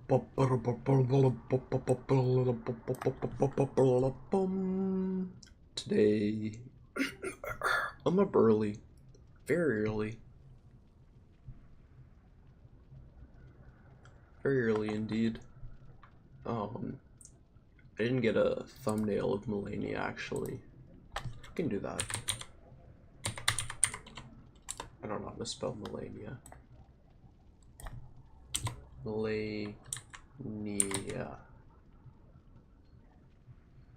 Today, I'm up early, very early indeed. Um, I didn't get a thumbnail of Malaeniea actually. I can do that. I don't know how to spell Malaeniea. Malaeniea.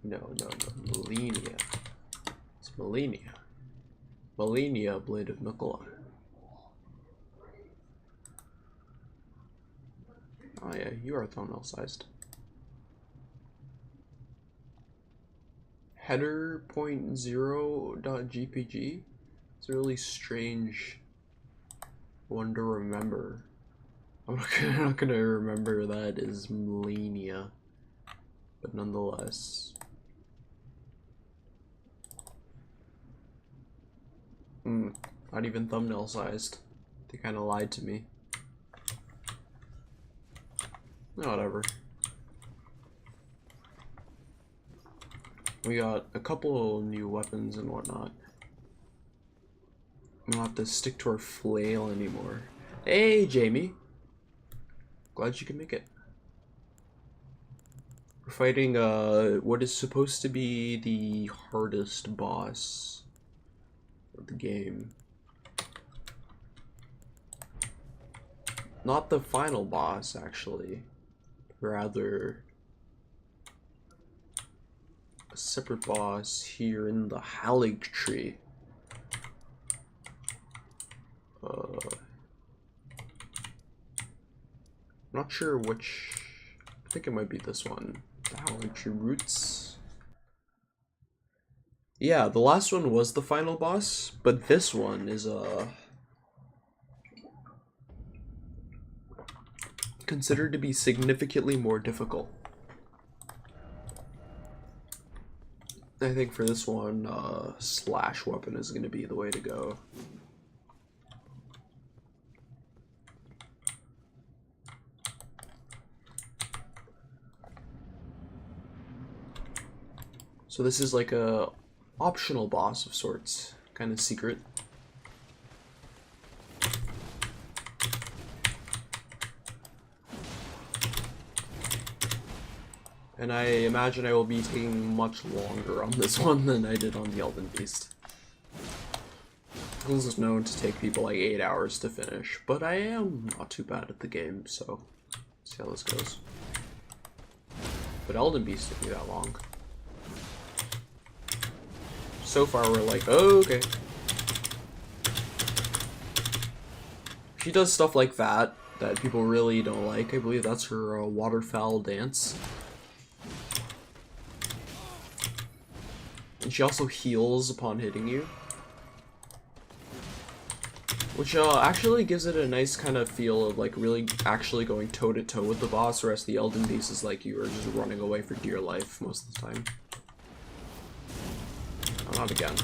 No, Malaeniea. It's Malaeniea. Malaeniea, Blade of Miquelon. Oh yeah, you are thumbnail sized. Header.0.gpg. It's a really strange one to remember. I'm not gonna remember that as Malaeniea, but nonetheless. Not even thumbnail sized. They kind of lied to me. No, whatever. We got a couple new weapons and whatnot. We don't have to stick to our flail anymore. Hey, Jamie. Glad you can make it. We're fighting what is supposed to be the hardest boss of the game. Not the final boss, actually. Rather, a separate boss here in the Halig tree. Not sure which. I think it might be this one. The Halig tree roots. Yeah, the last one was the final boss, but this one is considered to be significantly more difficult. I think for this one, slash weapon is going to be the way to go. So this is like a optional boss of sorts, kind of secret. And I imagine I will be taking much longer on this one than I did on the Elden Beast. This is known to take people like 8 hours to finish, but I am not too bad at the game, so let's see how this goes. But Elden Beast took me that long. So far we're like, oh, okay. She does stuff like that people really don't like. I believe that's her waterfowl dance. And she also heals upon hitting you. Which actually gives it a nice kind of feel of like really actually going toe to toe with the boss, whereas the Elden Beast is like you are just running away for dear life most of the time. Oh, not again.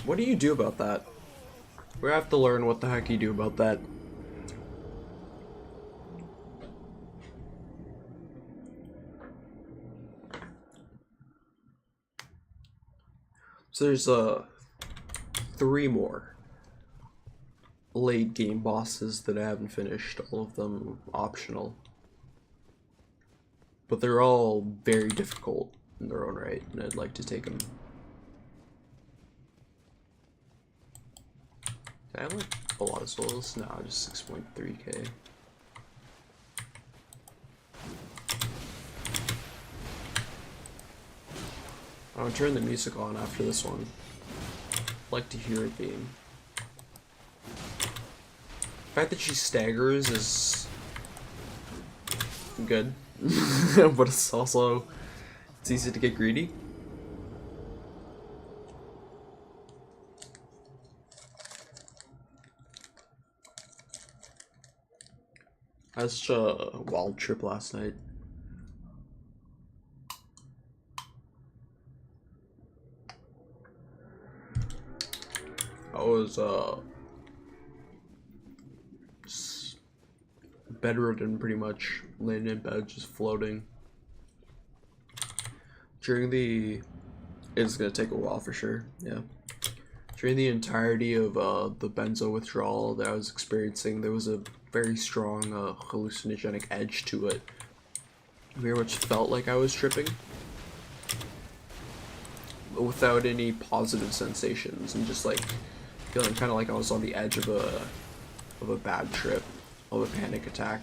What do you do about that? We have to learn what the heck you do about that. So there's 3 more late game bosses that I haven't finished, all of them optional. But they're all very difficult in their own right, and I'd like to take them. I have like a lot of souls? No, just 6.3k. I'll turn the music on after this one. I'd like to hear it being. The fact that she staggers is good, but it's also, it's easy to get greedy. I had such a wild trip last night. I was bedridden pretty much, laying in bed, just floating. During the... It's gonna take a while for sure, yeah. During the entirety of the benzo withdrawal that I was experiencing, there was a very strong hallucinogenic edge to it. Very much felt like I was tripping, but without any positive sensations, and just like feeling kind of like I was on the edge of a bad trip, of a panic attack.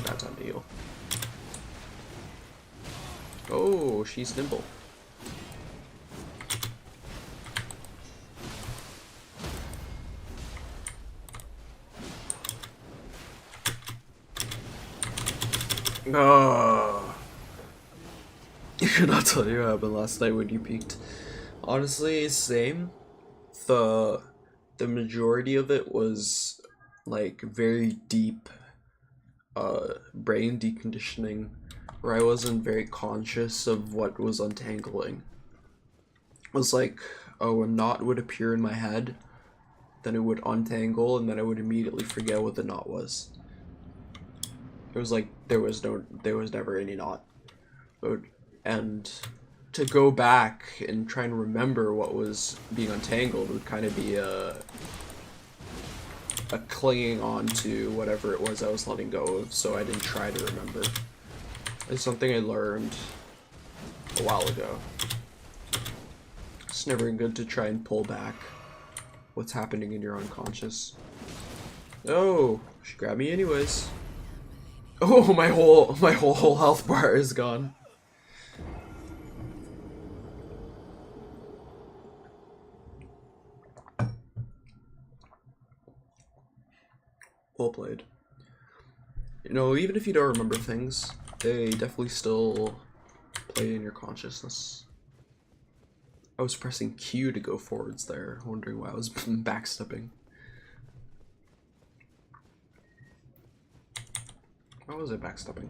Bad time to heal. Oh, she's nimble. Oh. You cannot tell you what happened last night when you peaked. Honestly, same. The majority of it was like very deep brain deconditioning, where I wasn't very conscious of what was untangling. It was like, oh, a knot would appear in my head, then it would untangle, and then I would immediately forget what the knot was. It was like there was never any knot. And to go back and try and remember what was being untangled would kind of be a clinging on to whatever it was I was letting go of, so I didn't try to remember. It's something I learned a while ago. It's never good to try and pull back what's happening in your unconscious. Oh, she grabbed me anyways. Oh, my whole health bar is gone. Well played. You know, even if you don't remember things, they definitely still play in your consciousness. I was pressing Q to go forwards there, wondering why I was backstepping. Why was I backstepping?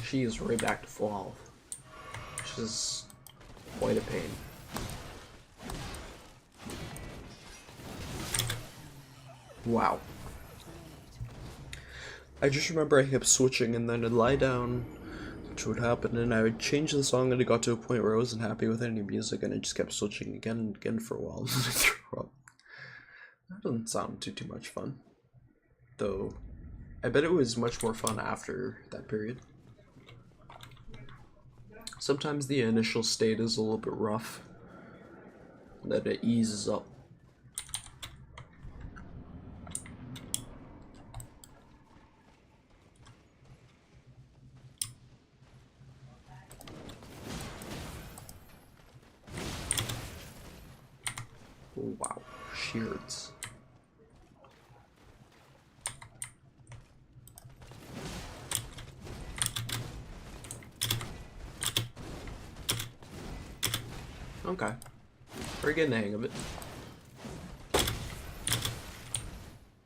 She is right back to full health, which is quite a pain. Wow. I just remember I kept switching, and then I'd lie down, which would happen, and I would change the song, and it got to a point where I wasn't happy with any music, and I just kept switching again and again for a while. That doesn't sound too much fun. Though, I bet it was much more fun after that period. Sometimes the initial state is a little bit rough, then it eases up. Oh, wow, shears. Okay, we're getting the hang of it.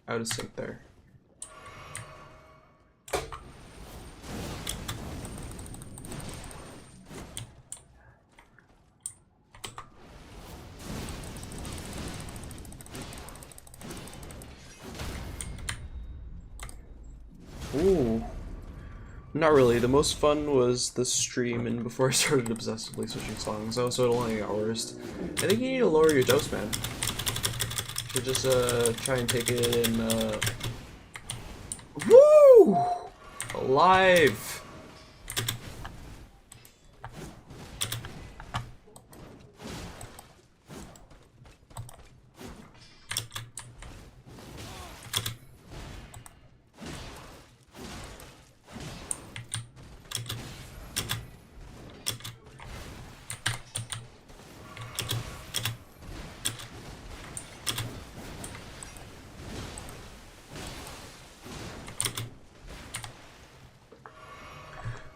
Out of sync there. Ooh. Not really. The most fun was the stream, and before I started obsessively switching songs. Also, it only got worse. I think you need to lower your dose, man. You should just try and take it in. Woo! Alive!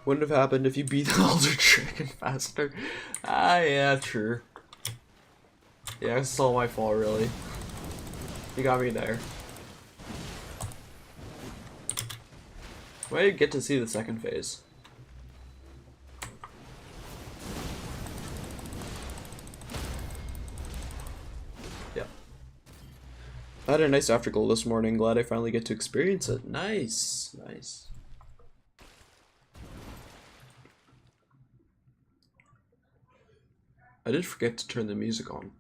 Wouldn't have happened if you beat the Elder Dragon faster. Ah, yeah, true. Yeah, it's all my fault, really. You got me there. Well, I did get to see the second phase. Yeah. I had a nice afterglow this morning. Glad I finally get to experience it. Nice. Nice. I did forget to turn the music on.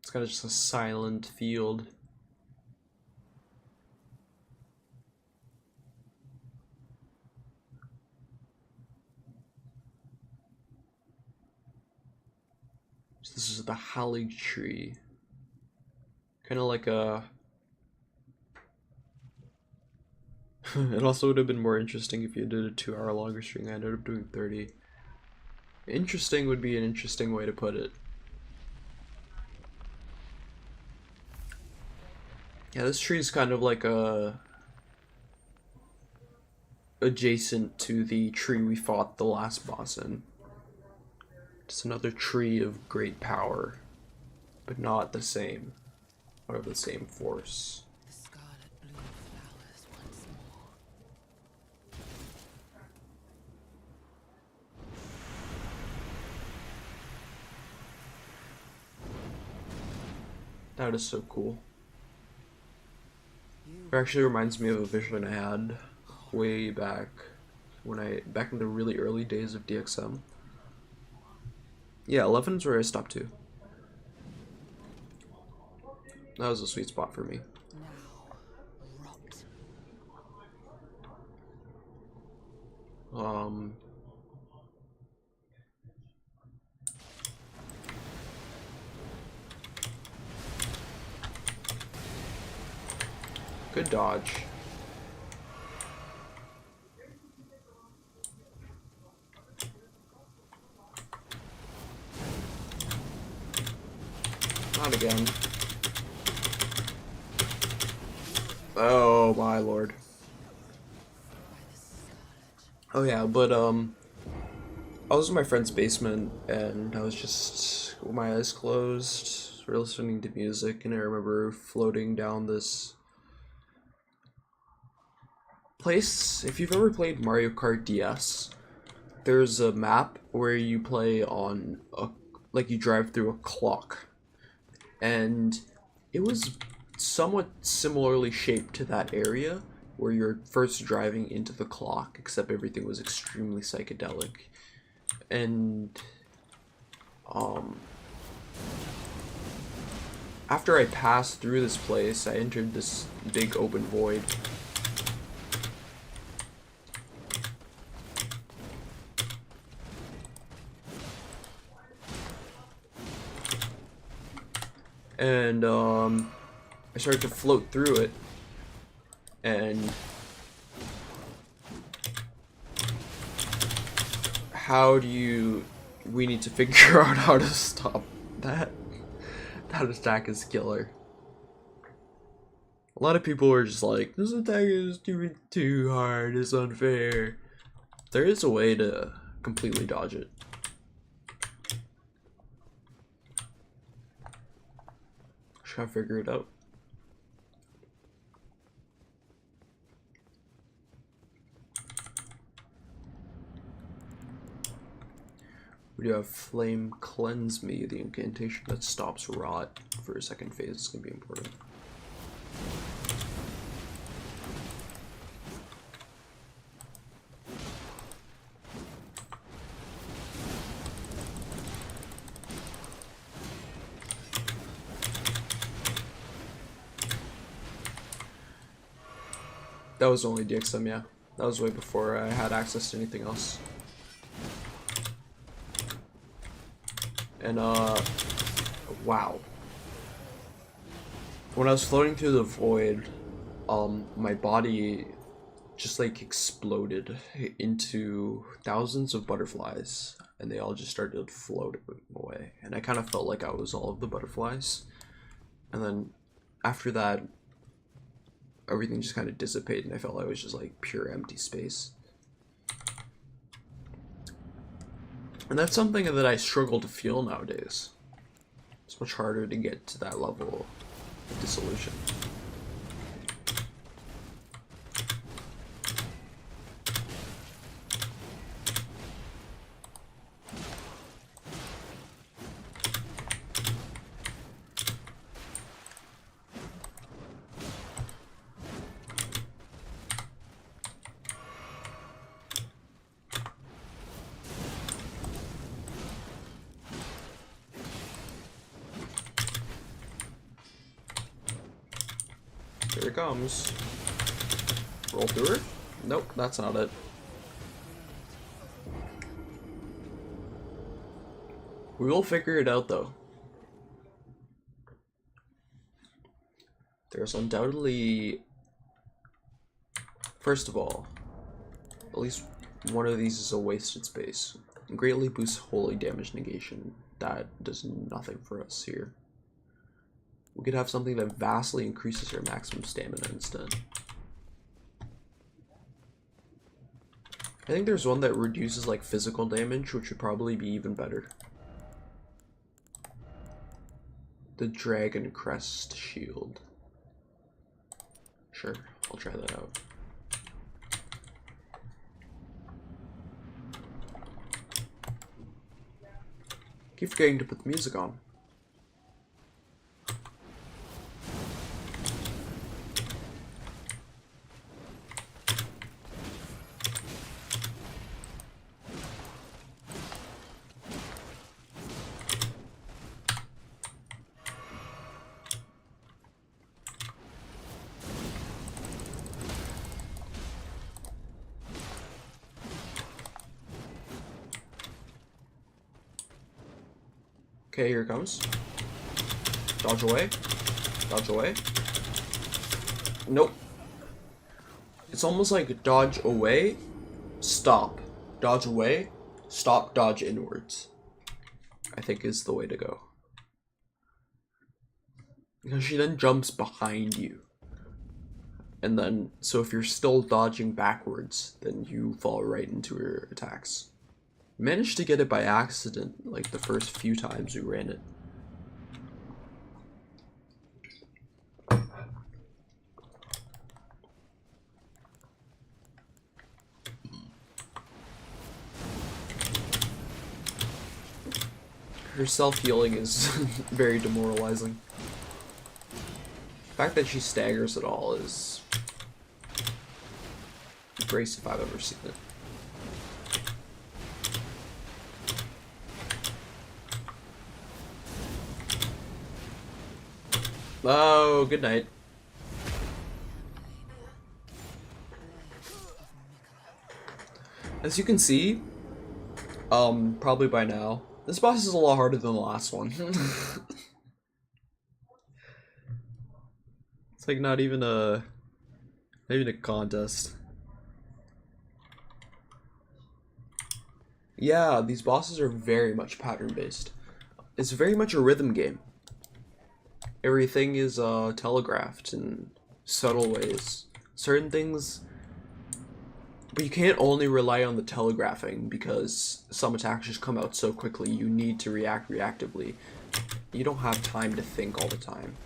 It's kind of just a silent field. So this is the holly tree. Kind of like a... It also would have been more interesting if you did a 2-hour longer stream. I ended up doing 30. Interesting would be an interesting way to put it. Yeah, this tree is kind of like a... adjacent to the tree we fought the last boss in. It's another tree of great power, but not the same, or of the same force. The scarlet blue flowers once more. That is so cool. It actually reminds me of a vision I had way back back in the really early days of DXM. Yeah, 11 is where I stopped to. That was a sweet spot for me. Now, rot. Good dodge. Not again. Oh my lord. Oh yeah, but I was in my friend's basement and I was just with my eyes closed, listening to music, and I remember floating down this place. If you've ever played Mario Kart DS, there's a map where you play on a, like you drive through a clock. And it was somewhat similarly shaped to that area where you're first driving into the clock, except everything was extremely psychedelic. And after I passed through this place, I entered this big open void. And I started to float through it, and we need to figure out how to stop that. That attack is killer. A lot of people are just like, this attack is too hard, it's unfair. There is a way to completely dodge it. Try to figure it out. We do have Flame Cleanse Me, the incantation that stops rot for a second phase. It's gonna be important. That was only DXM, yeah. That was way before I had access to anything else. And, wow. When I was floating through the void, my body just, like, exploded into thousands of butterflies, and they all just started floating away. And I kind of felt like I was all of the butterflies. And then, after that, everything just kind of dissipated and I felt like it was just like pure empty space. And that's something that I struggle to feel nowadays. It's much harder to get to that level of dissolution. Here it comes. Roll through her? Nope, that's not it. We will figure it out though. There's undoubtedly, first of all, at least one of these is a wasted space. Greatly boosts holy damage negation. That does nothing for us here. We could have something that vastly increases our maximum stamina instead. I think there's one that reduces like physical damage, which would probably be even better. The Dragon Crest Shield. Sure, I'll try that out. Keep forgetting to put the music on. Okay, here it comes. Dodge away. Dodge away. Nope. It's almost like dodge away, stop. Dodge away, stop, dodge inwards. I think is the way to go. Because she then jumps behind you. And then, so if you're still dodging backwards, then you fall right into her attacks. Managed to get it by accident, like the first few times we ran it. Her self-healing is very demoralizing. The fact that she staggers at all is grace if I've ever seen it. Oh, good night. As you can see, probably by now, this boss is a lot harder than the last one. It's like not even a contest. Yeah, these bosses are very much pattern based. It's very much a rhythm game. Everything is telegraphed in subtle ways. Certain things, but you can't only rely on the telegraphing because some attacks just come out so quickly. You need to react reactively. You don't have time to think all the time.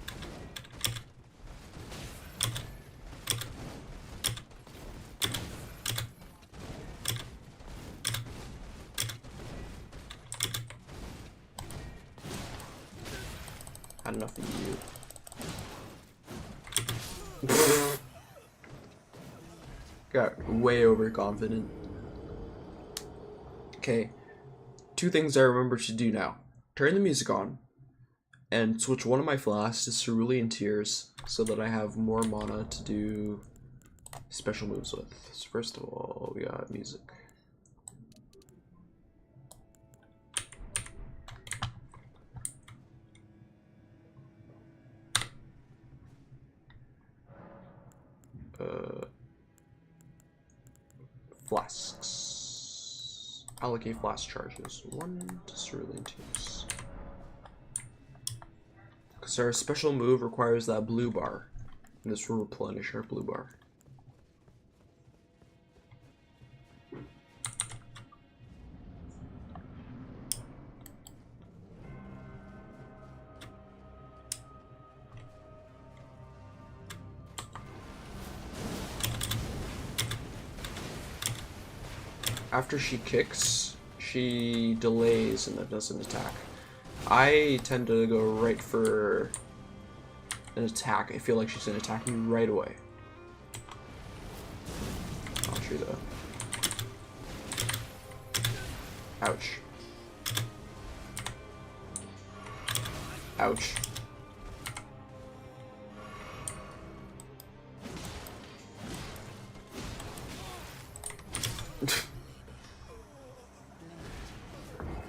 Had enough of you. Got way overconfident. Okay. Two things I remember to do now. Turn the music on. And switch one of my flasks to Cerulean Tears so that I have more mana to do special moves with. So first of all, we got music. Flasks. Allocate flask charges. 1 to Cerulean Tears. Because our special move requires that blue bar. And this will replenish our blue bar. After she kicks, she delays and then doesn't attack. I tend to go right for an attack. I feel like she's gonna attack me right away. Not true though. Ouch. Ouch.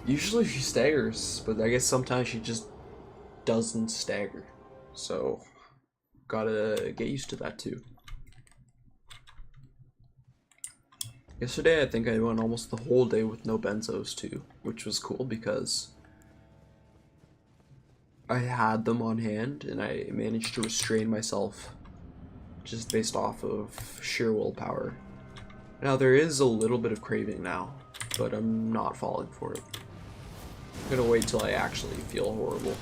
Usually she staggers, but I guess sometimes she just doesn't stagger. So, gotta get used to that too. Yesterday I think I went almost the whole day with no benzos too, which was cool because I had them on hand and I managed to restrain myself just based off of sheer willpower. Now there is a little bit of craving now, but I'm not falling for it. I'm gonna wait till I actually feel horrible.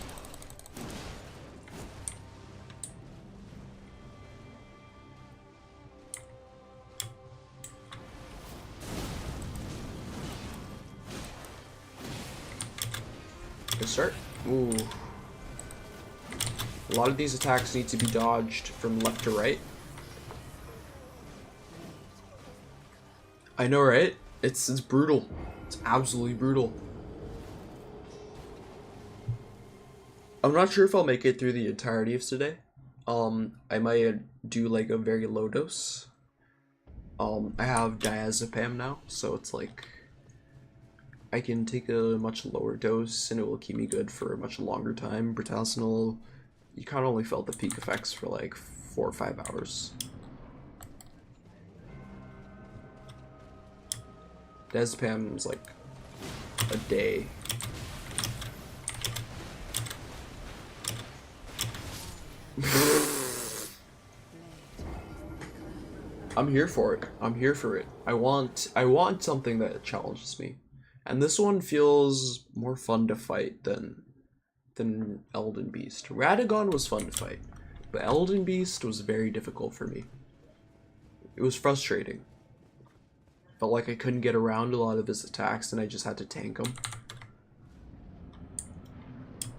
Good start. Ooh. A lot of these attacks need to be dodged from left to right. I know, right? It's brutal. It's absolutely brutal. I'm not sure if I'll make it through the entirety of today. I might do like a very low dose. I have diazepam now, so it's like I can take a much lower dose and it will keep me good for a much longer time. Britacinol, you kind of only felt the peak effects for like 4 or 5 hours. Diazepam is like a day. I'm here for it. I'm here for it. I want something that challenges me. And this one feels more fun to fight than Elden Beast. Radagon was fun to fight, but Elden Beast was very difficult for me. It was frustrating. Felt like I couldn't get around a lot of his attacks and I just had to tank them.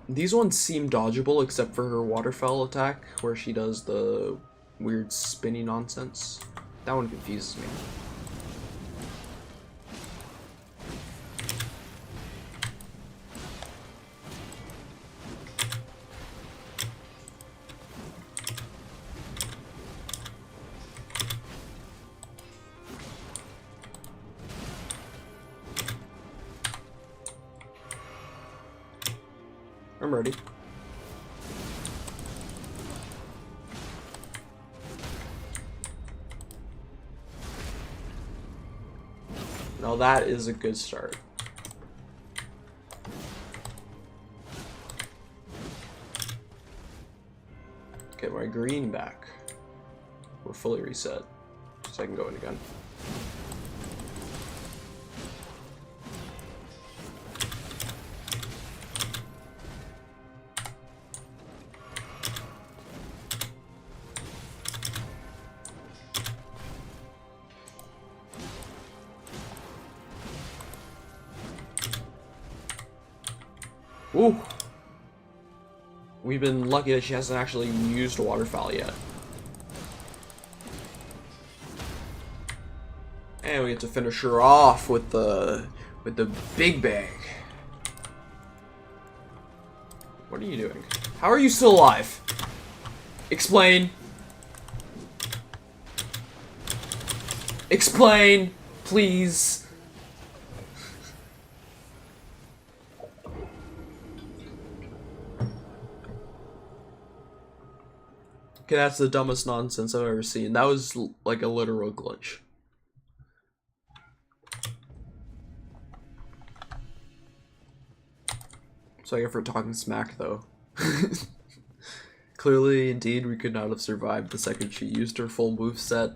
These ones seem dodgeable except for her waterfowl attack where she does the weird spinny nonsense. That one confuses me. I'm ready. Now that is a good start. Get my green back. We're fully reset, so I can go in again. Ooh. We've been lucky that she hasn't actually used waterfowl yet. And we get to finish her off with the big bang. What are you doing? How are you still alive? Explain. Explain, please. Okay, that's the dumbest nonsense I've ever seen. That was like a literal glitch. So I get for talking smack though. Clearly, indeed, we could not have survived the second she used her full move set.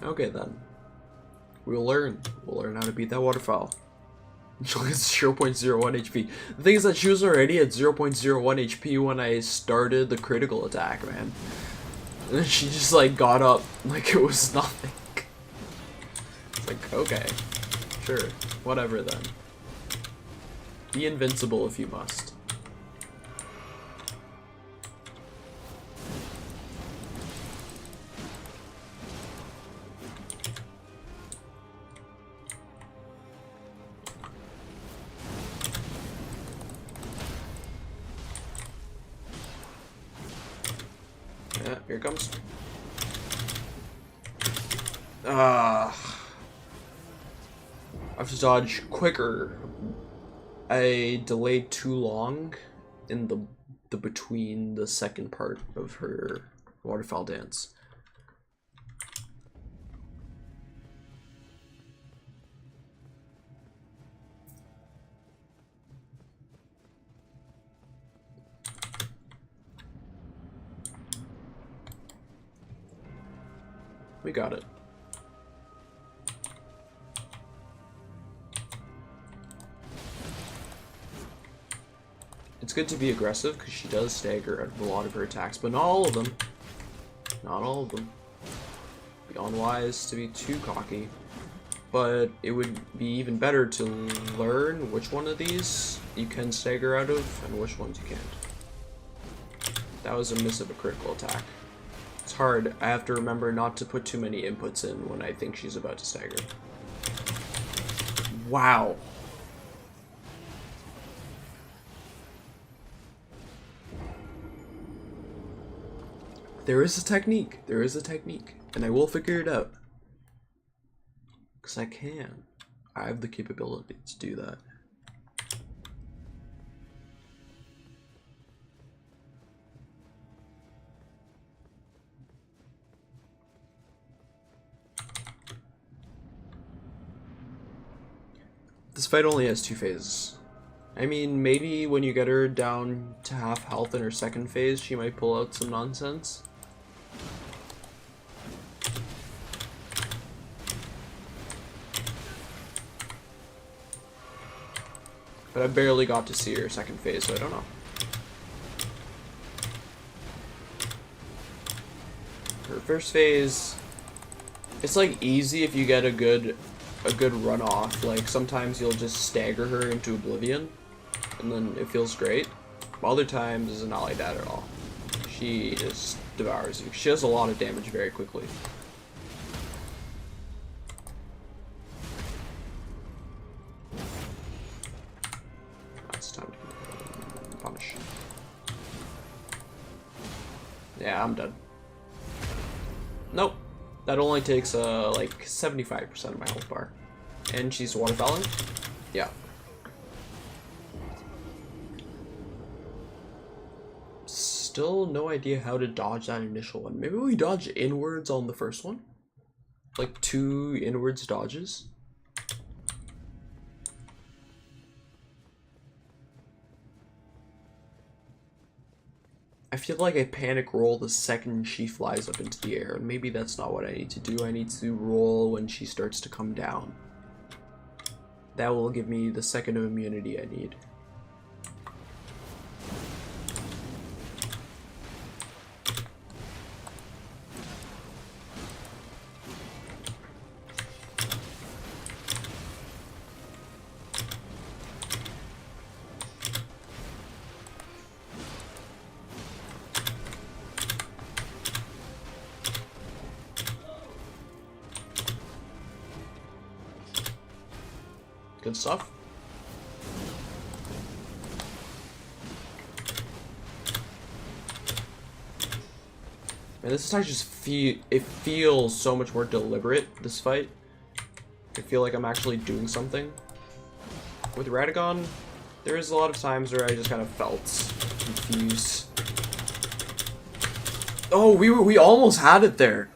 Okay then. We'll learn. We'll learn how to beat that waterfowl. It's 0.01 HP. The thing is that she was already at 0.01 HP when I started the critical attack, man. And then she just like got up like it was nothing. It's like, okay. Sure. Whatever then. Be invincible if you must. Yeah, here it comes. I have to dodge quicker. I delayed too long in the between the second part of her waterfowl dance. We got it. It's good to be aggressive because she does stagger at a lot of her attacks, but not all of them. Not all of them. Be unwise to be too cocky. But it would be even better to learn which one of these you can stagger out of and which ones you can't. That was a miss of a critical attack. It's hard. I have to remember not to put too many inputs in when I think she's about to stagger. Wow. There is a technique. There is a technique. And I will figure it out. Because I can. I have the capability to do that. This fight only has 2 phases. I mean, maybe when you get her down to half health in her second phase, she might pull out some nonsense. But I barely got to see her second phase, so I don't know. Her first phase, it's like easy if you get a good run off. Like sometimes you'll just stagger her into oblivion, and then it feels great. Other times it's not like that at all. She just devours you. She does a lot of damage very quickly. It's time to punish. Yeah, I'm done. Nope. That only takes like 75% of my health bar. And she's waterfowling? Yeah. Still no idea how to dodge that initial one. Maybe we dodge inwards on the first one? Like 2 inwards dodges? I feel like I panic roll the second she flies up into the air. Maybe that's not what I need to do. I need to roll when she starts to come down. That will give me the second of immunity I need. Good stuff. Man, this attack just feels so much more deliberate, this fight. I feel like I'm actually doing something. With Radagon, there is a lot of times where I just kind of felt confused. Oh, we almost had it there.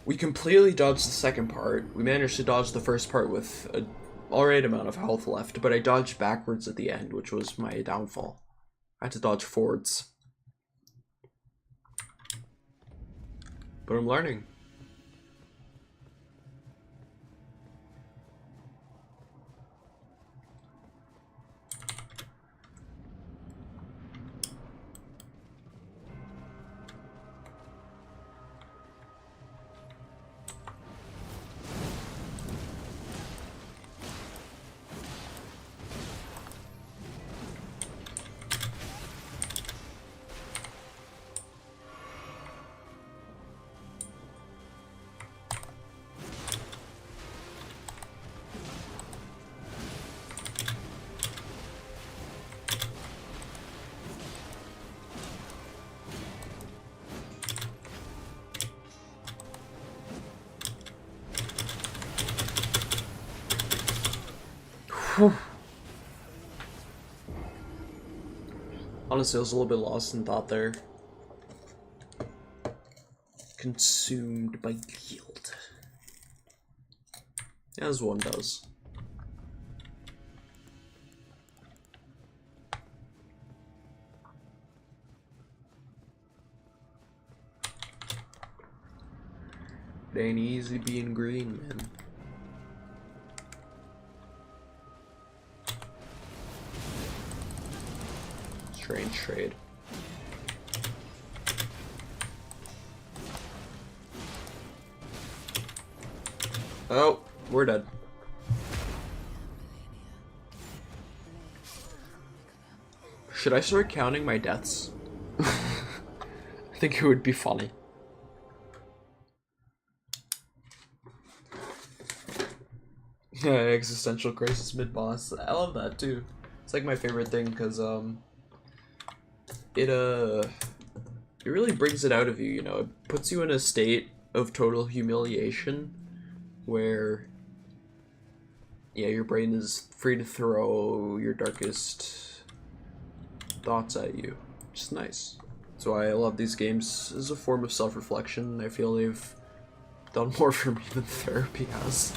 We completely dodged the second part. We managed to dodge the first part with alright amount of health left, but I dodged backwards at the end, which was my downfall. I had to dodge forwards. But I'm learning. Honestly, I was a little bit lost in thought there. Consumed by guilt. As one does. It ain't easy being green, man. Strange trade. Oh, we're dead. Should I start counting my deaths? I think it would be funny. Yeah, existential crisis mid-boss. I love that too. It's like my favorite thing because it really brings it out of you, you know. It puts you in a state of total humiliation where yeah, your brain is free to throw your darkest thoughts at you. Which is nice. That's why I love these games as a form of self-reflection. I feel they've done more for me than therapy has.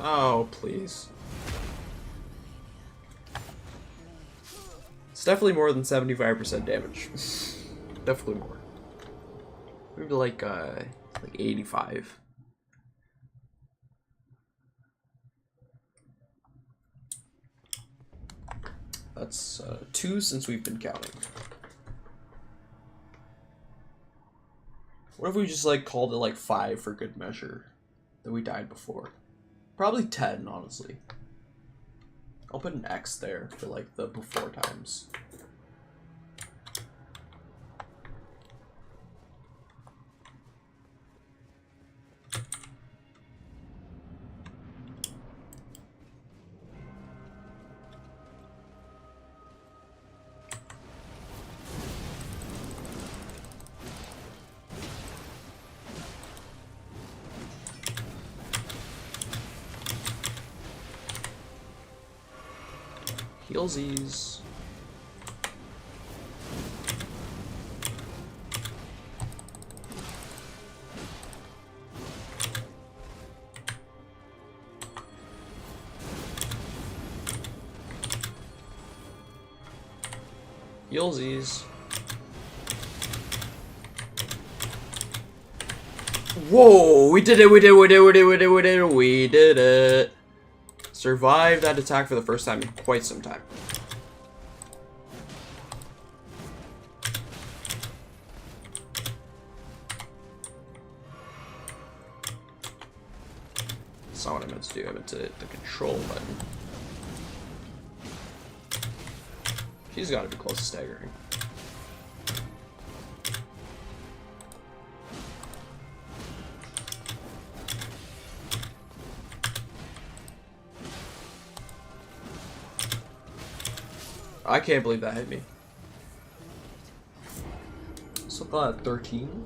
Oh, please. It's definitely more than 75% damage. Definitely more. Maybe like 85. That's 2 since we've been counting. What if we just like called it like 5 for good measure? That we died before. Probably 10, honestly. I'll put an X there for like the before times. Healsies. Healsies. Whoa! We did it! We did it! We did it! We did it! We did it! We did it! We did it! Survived that attack for the first time in quite some time. That's not what I meant to do. I meant to hit the control button. She's got to be close to staggering. I can't believe that hit me. So that 13?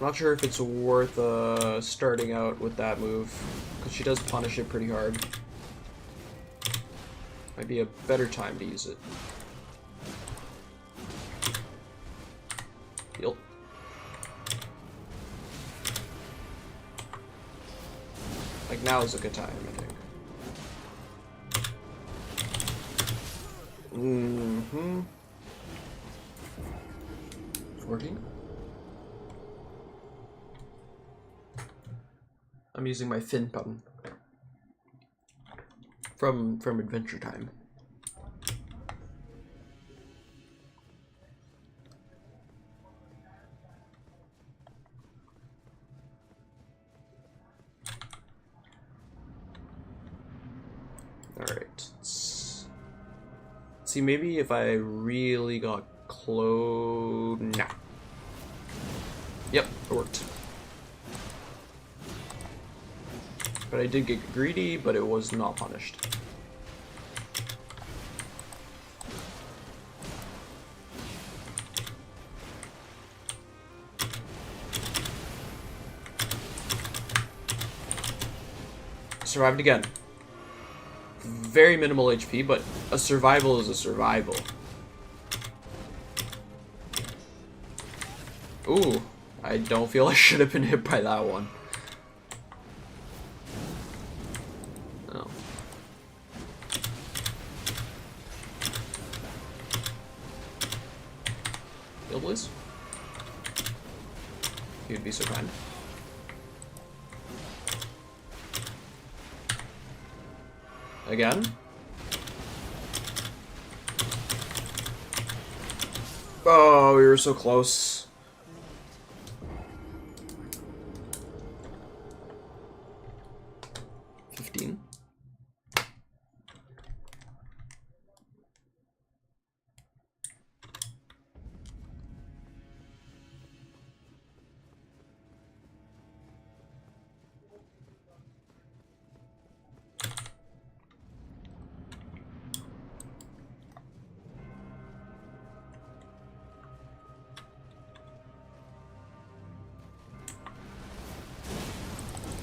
Not sure if it's worth starting out with that move, because she does punish it pretty hard. Might be a better time to use it. Heal. Like, now is a good time, I think. Mm-hmm. Working? I'm using my fin button from Adventure Time. All right. Let's see, maybe if I really got close. Nah. Yep, it worked. But I did get greedy, but it was not punished. Survived again. Very minimal HP, but a survival is a survival. Ooh, I don't feel I should have been hit by that one. Oh. Heal, please. You'd be so kind. Again? Oh, we were so close.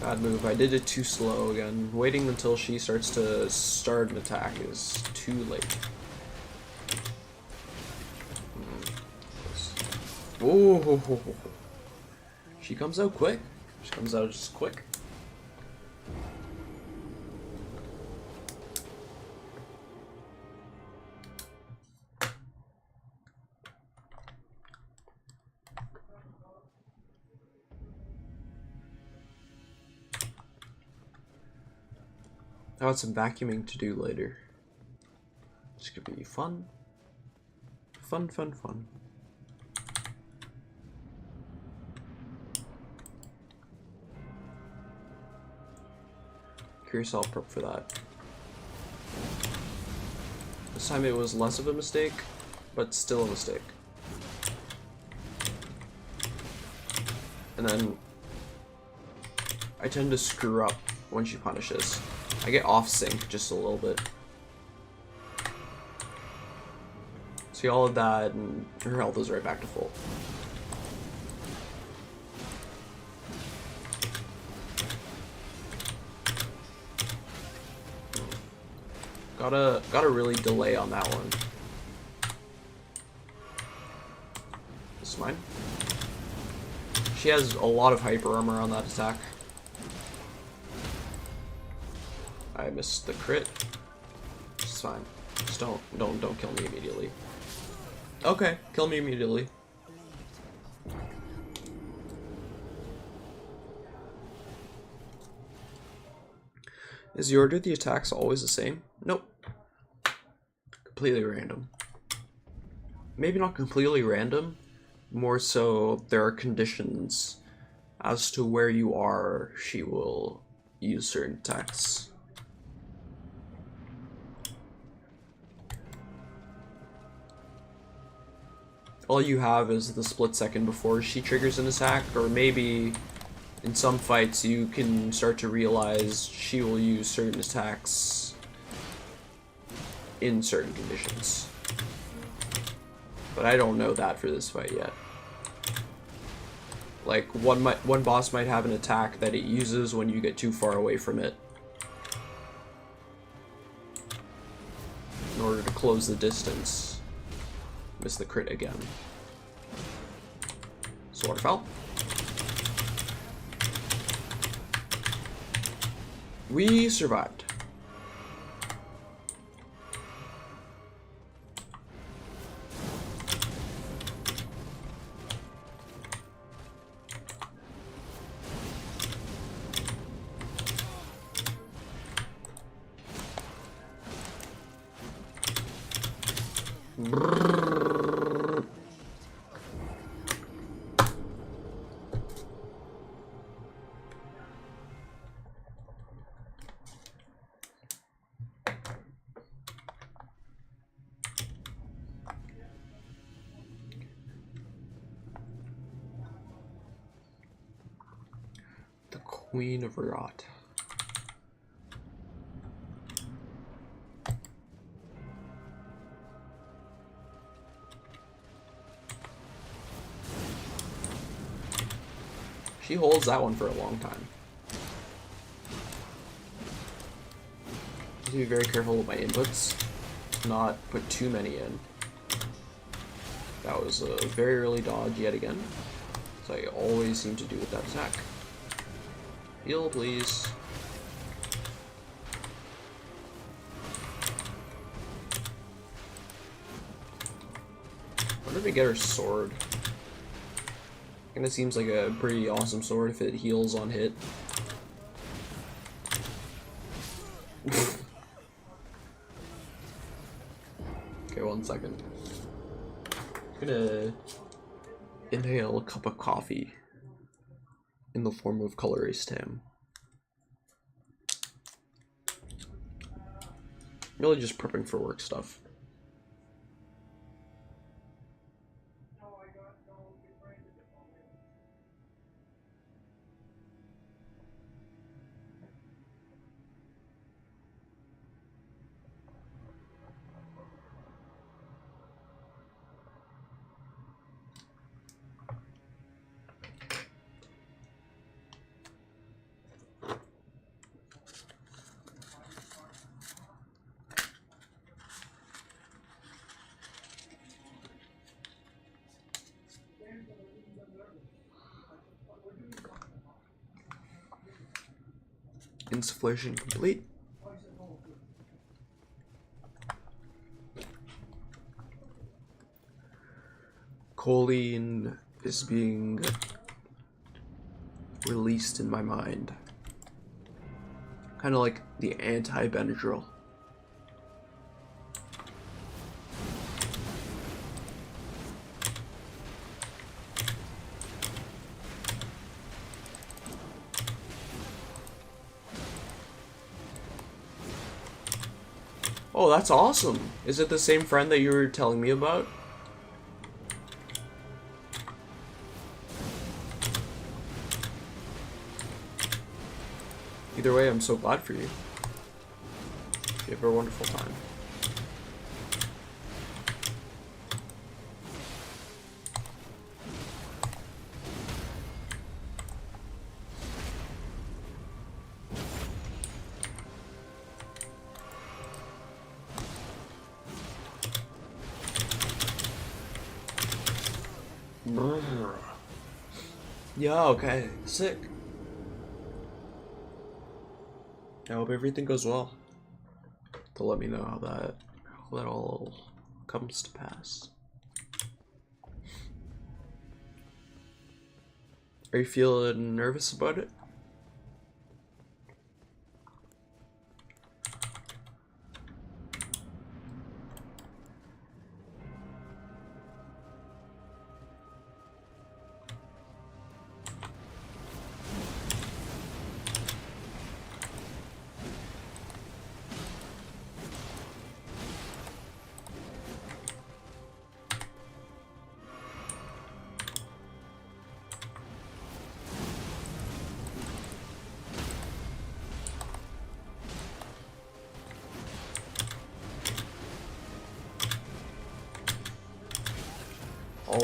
Bad move. I did it too slow again. Waiting until she starts to start an attack is too late. Ooh. She comes out quick. She comes out just quick. I got some vacuuming to do later. This could be fun. Fun. Curious, I'll prep for that. This time it was less of a mistake, but still a mistake. And then I tend to screw up when she punishes. I get off sync just a little bit. See all of that, and her health is right back to full. Gotta really delay on that one. This is mine. She has a lot of hyper armor on that attack. I missed the crit. It's fine. Just don't kill me immediately. Okay, kill me immediately. Is the order of the attacks always the same? Nope. Completely random. Maybe not completely random, more so there are conditions as to where you are, she will use certain attacks. All you have is the split second before she triggers an attack, or maybe in some fights you can start to realize she will use certain attacks in certain conditions. But I don't know that for this fight yet. Like one boss might have an attack that it uses when you get too far away from it, in order to close the distance. Miss the crit again. Swordfell. We survived. The Queen of Rot. She holds that one for a long time. Be very careful with my inputs. Not put too many in. That was a very early dodge yet again. So I always seem to do with that attack. Heal, please. Wonder if we get her sword. Kinda seems like a pretty awesome sword if it heals on hit. Okay, 1 second. I'm gonna inhale a cup of coffee in the form of color tam. Really just prepping for work stuff. Insufflation complete. Choline is being released in my mind. Kind of like the anti-Benadryl. Oh, that's awesome. Is it the same friend that you were telling me about? Either way, I'm so glad for you. You have a wonderful time. Yeah, okay. Sick. I hope everything goes well. To let me know how that all comes to pass. Are you feeling nervous about it?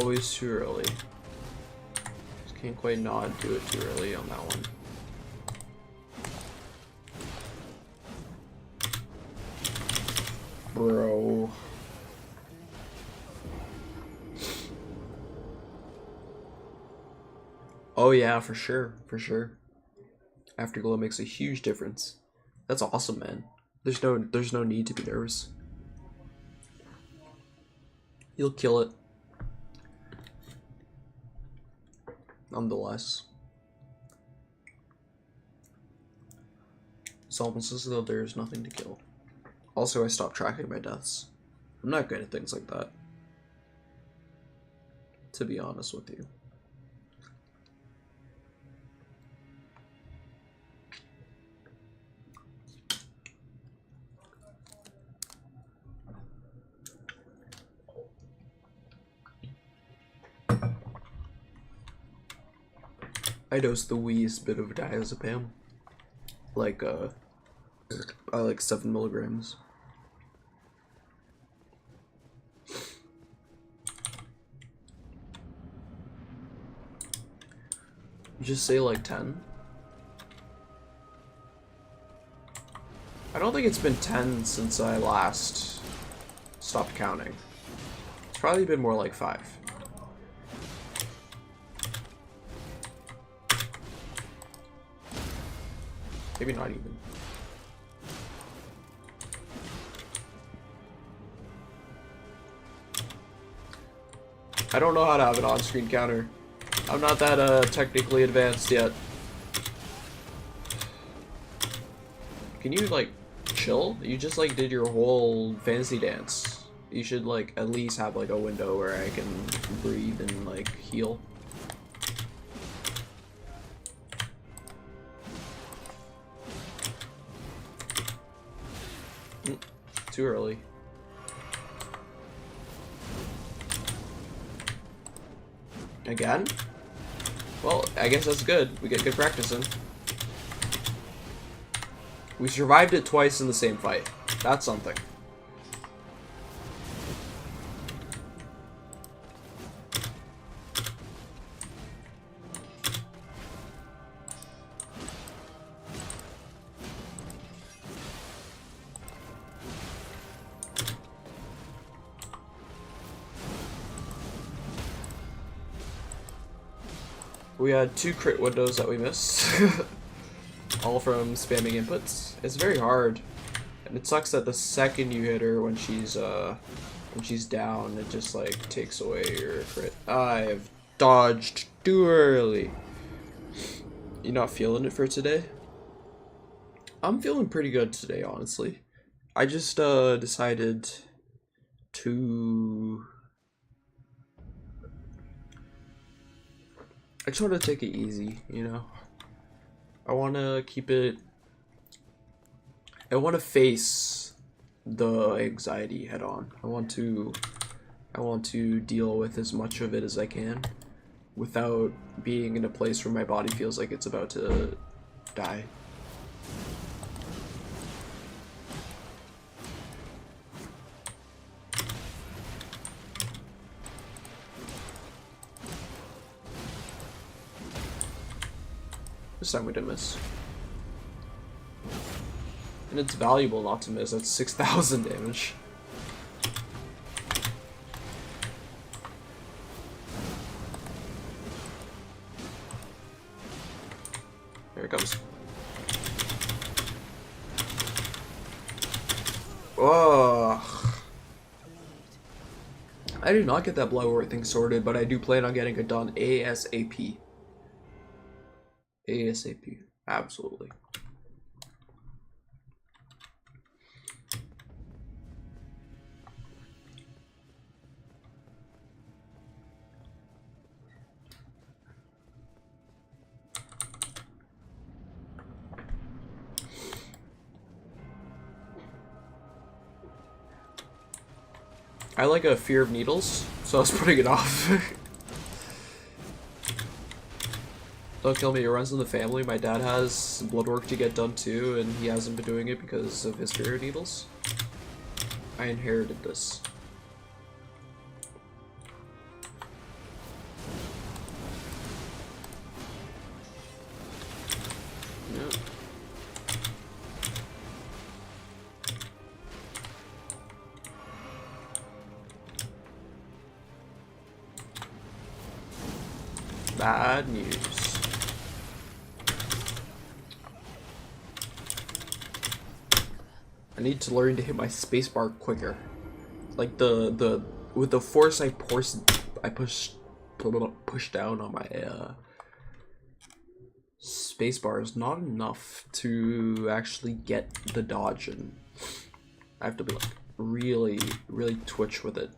Always too early. Just Can't quite not do it too early on that one. Bro. Oh yeah, for sure, for sure. Afterglow makes a huge difference. That's awesome, man. There's no need to be nervous. You'll kill it. Nonetheless. It's almost as though there's nothing to kill. Also, I stopped tracking my deaths. I'm not good at things like that, to be honest with you. I dose the weeest bit of diazepam. Like, I like 7 milligrams. You just say like 10? I don't think it's been 10 since I last stopped counting. It's probably been more like 5. Maybe not even. I don't know how to have an on-screen counter. I'm not that technically advanced yet. Can you like chill? You just like did your whole fantasy dance. You should like at least have like a window where I can breathe and like heal. Too early. Again? Well, I guess that's good. We get good practice in. We survived it twice in the same fight. That's something. We had 2 crit windows that we missed. All from spamming inputs. It's very hard. And it sucks that the second you hit her when she's down, it just like takes away your crit. I've dodged too early. You not feeling it for today? I'm feeling pretty good today, honestly. I just decided to I just want to take it easy, you know? I want to keep it... I want to face the anxiety head on. I want to deal with as much of it as I can without being in a place where my body feels like it's about to die. This time we didn't miss. And it's valuable not to miss. That's 6,000 damage. Here it comes. Oh, I did not get that bloodwort thing sorted, but I do plan on getting it done ASAP. ASAP, absolutely. I like a fear of needles, so I was putting it off. Don't kill me, it runs in the family. My dad has blood work to get done too, and he hasn't been doing it because of his fear of needles. I inherited this. Bad news. I need to learn to hit my spacebar quicker. Like with the force I push down on my spacebar is not enough to actually get the dodge in. I have to be like really twitch with it.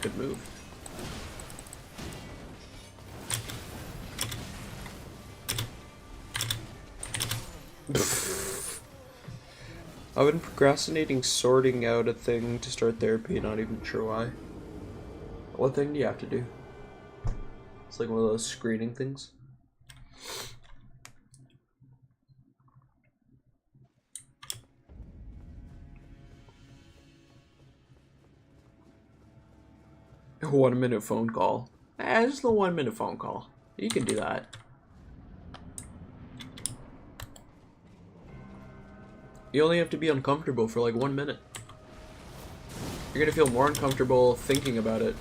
Good move. I've been procrastinating sorting out a thing to start therapy, not even sure why. What thing do you have to do? It's like one of those screening things. A 1 minute phone call. Just a 1 minute phone call. You can do that. You only have to be uncomfortable for like 1 minute. You're gonna feel more uncomfortable thinking about it.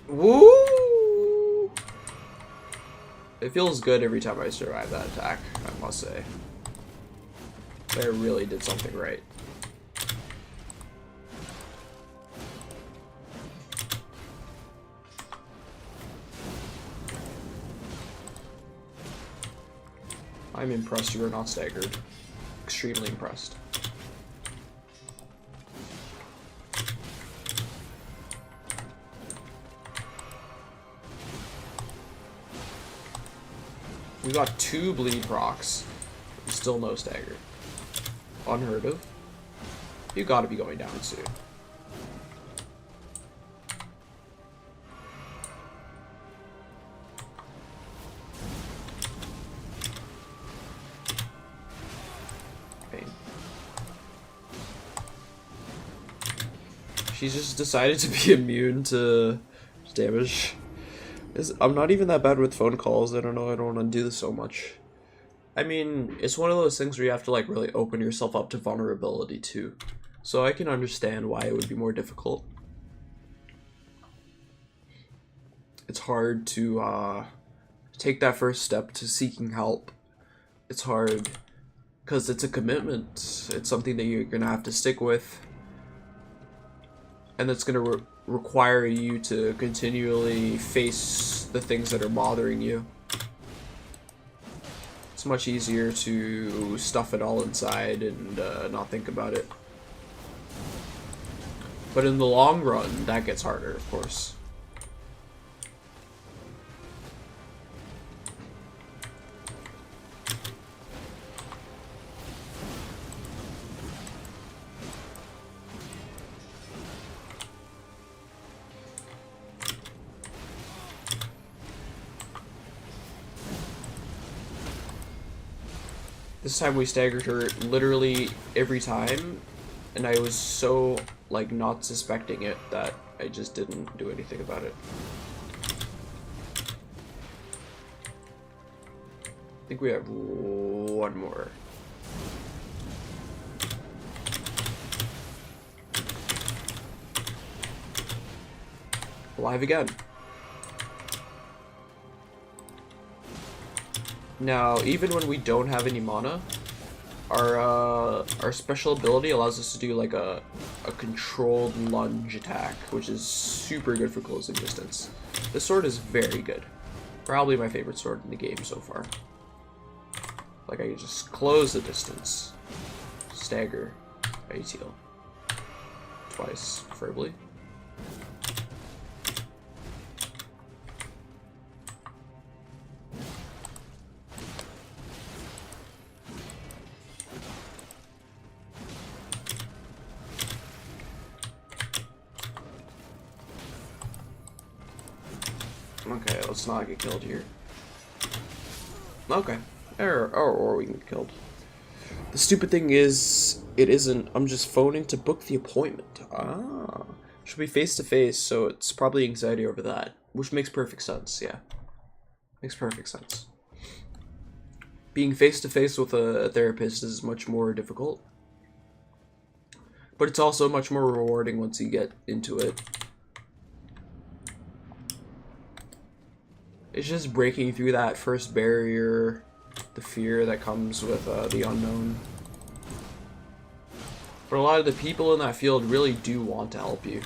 Woo! It feels good every time I survive that attack, I must say. I really did something right. I'm impressed you are not staggered. Extremely impressed. We got 2 bleed procs. Still no stagger. Unheard of. You gotta be going down soon. Pain. She's just decided to be immune to damage. I'm not even that bad with phone calls. I don't know. I don't want to do this so much. I mean, it's one of those things where you have to like really open yourself up to vulnerability too. So I can understand why it would be more difficult. It's hard to take that first step to seeking help. It's hard because it's a commitment. It's something that you're gonna have to stick with, and it's gonna require you to continually face the things that are bothering you. It's much easier to stuff it all inside and not think about it. But in the long run, that gets harder, of course. This time we staggered her literally every time, and I was so, like, not suspecting it that I just didn't do anything about it. I think we have 1 more. Alive again. Now, even when we don't have any mana, our special ability allows us to do like a controlled lunge attack, which is super good for closing distance. This sword is very good. Probably my favorite sword in the game so far. Like, I can just close the distance. Stagger. Ice heal. Twice, preferably. Okay, let's not get killed here. Okay. Or we can get killed. The stupid thing is, it isn't. I'm just phoning to book the appointment. Ah. Should be face to face, so it's probably anxiety over that. Which makes perfect sense, yeah. Makes perfect sense. Being face to face with a therapist is much more difficult. But it's also much more rewarding once you get into it. It's just breaking through that first barrier, the fear that comes with the unknown. But a lot of the people in that field really do want to help you.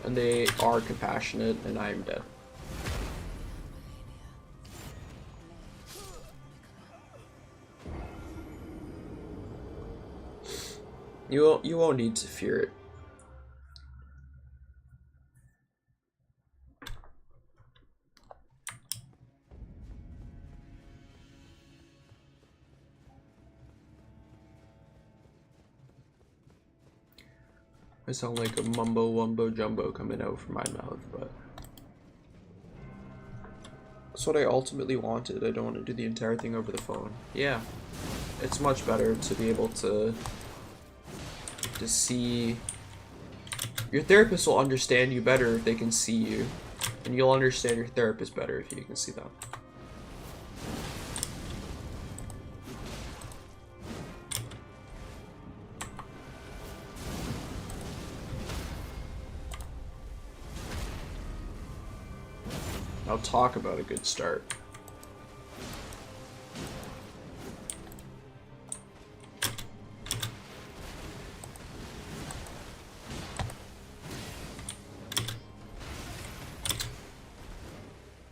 And they are compassionate, and I am dead. You won't need to fear it. I sound like a mumbo wumbo jumbo coming out from my mouth, but that's what I ultimately wanted. I don't want to do the entire thing over the phone. Yeah, it's much better to be able to see. Your therapist will understand you better if they can see you, and you'll understand your therapist better if you can see them. Now talk about a good start.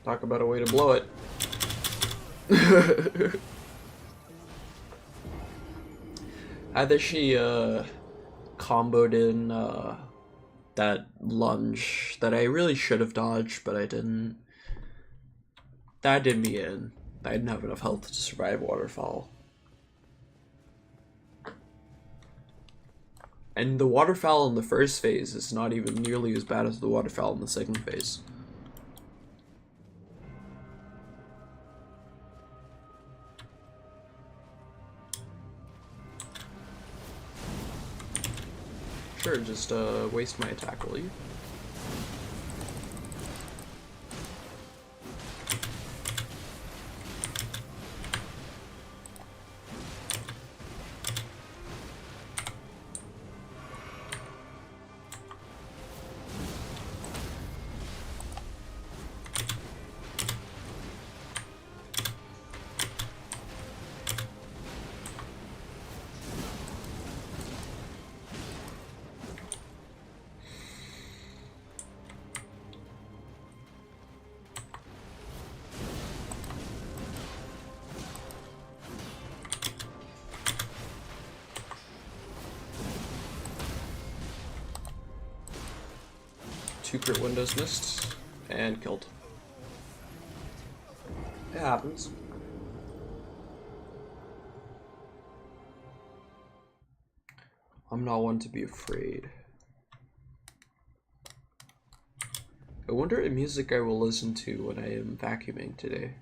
Talk about a way to blow it. Either she comboed in that lunge that I really should have dodged, but I didn't. That did me in. I didn't have enough health to survive waterfall. And the waterfowl in the first phase is not even nearly as bad as the waterfowl in the second phase. Sure, just waste my attack, will you? Two crit windows missed and killed. It happens. I'm not one to be afraid. I wonder what music I will listen to when I am vacuuming today.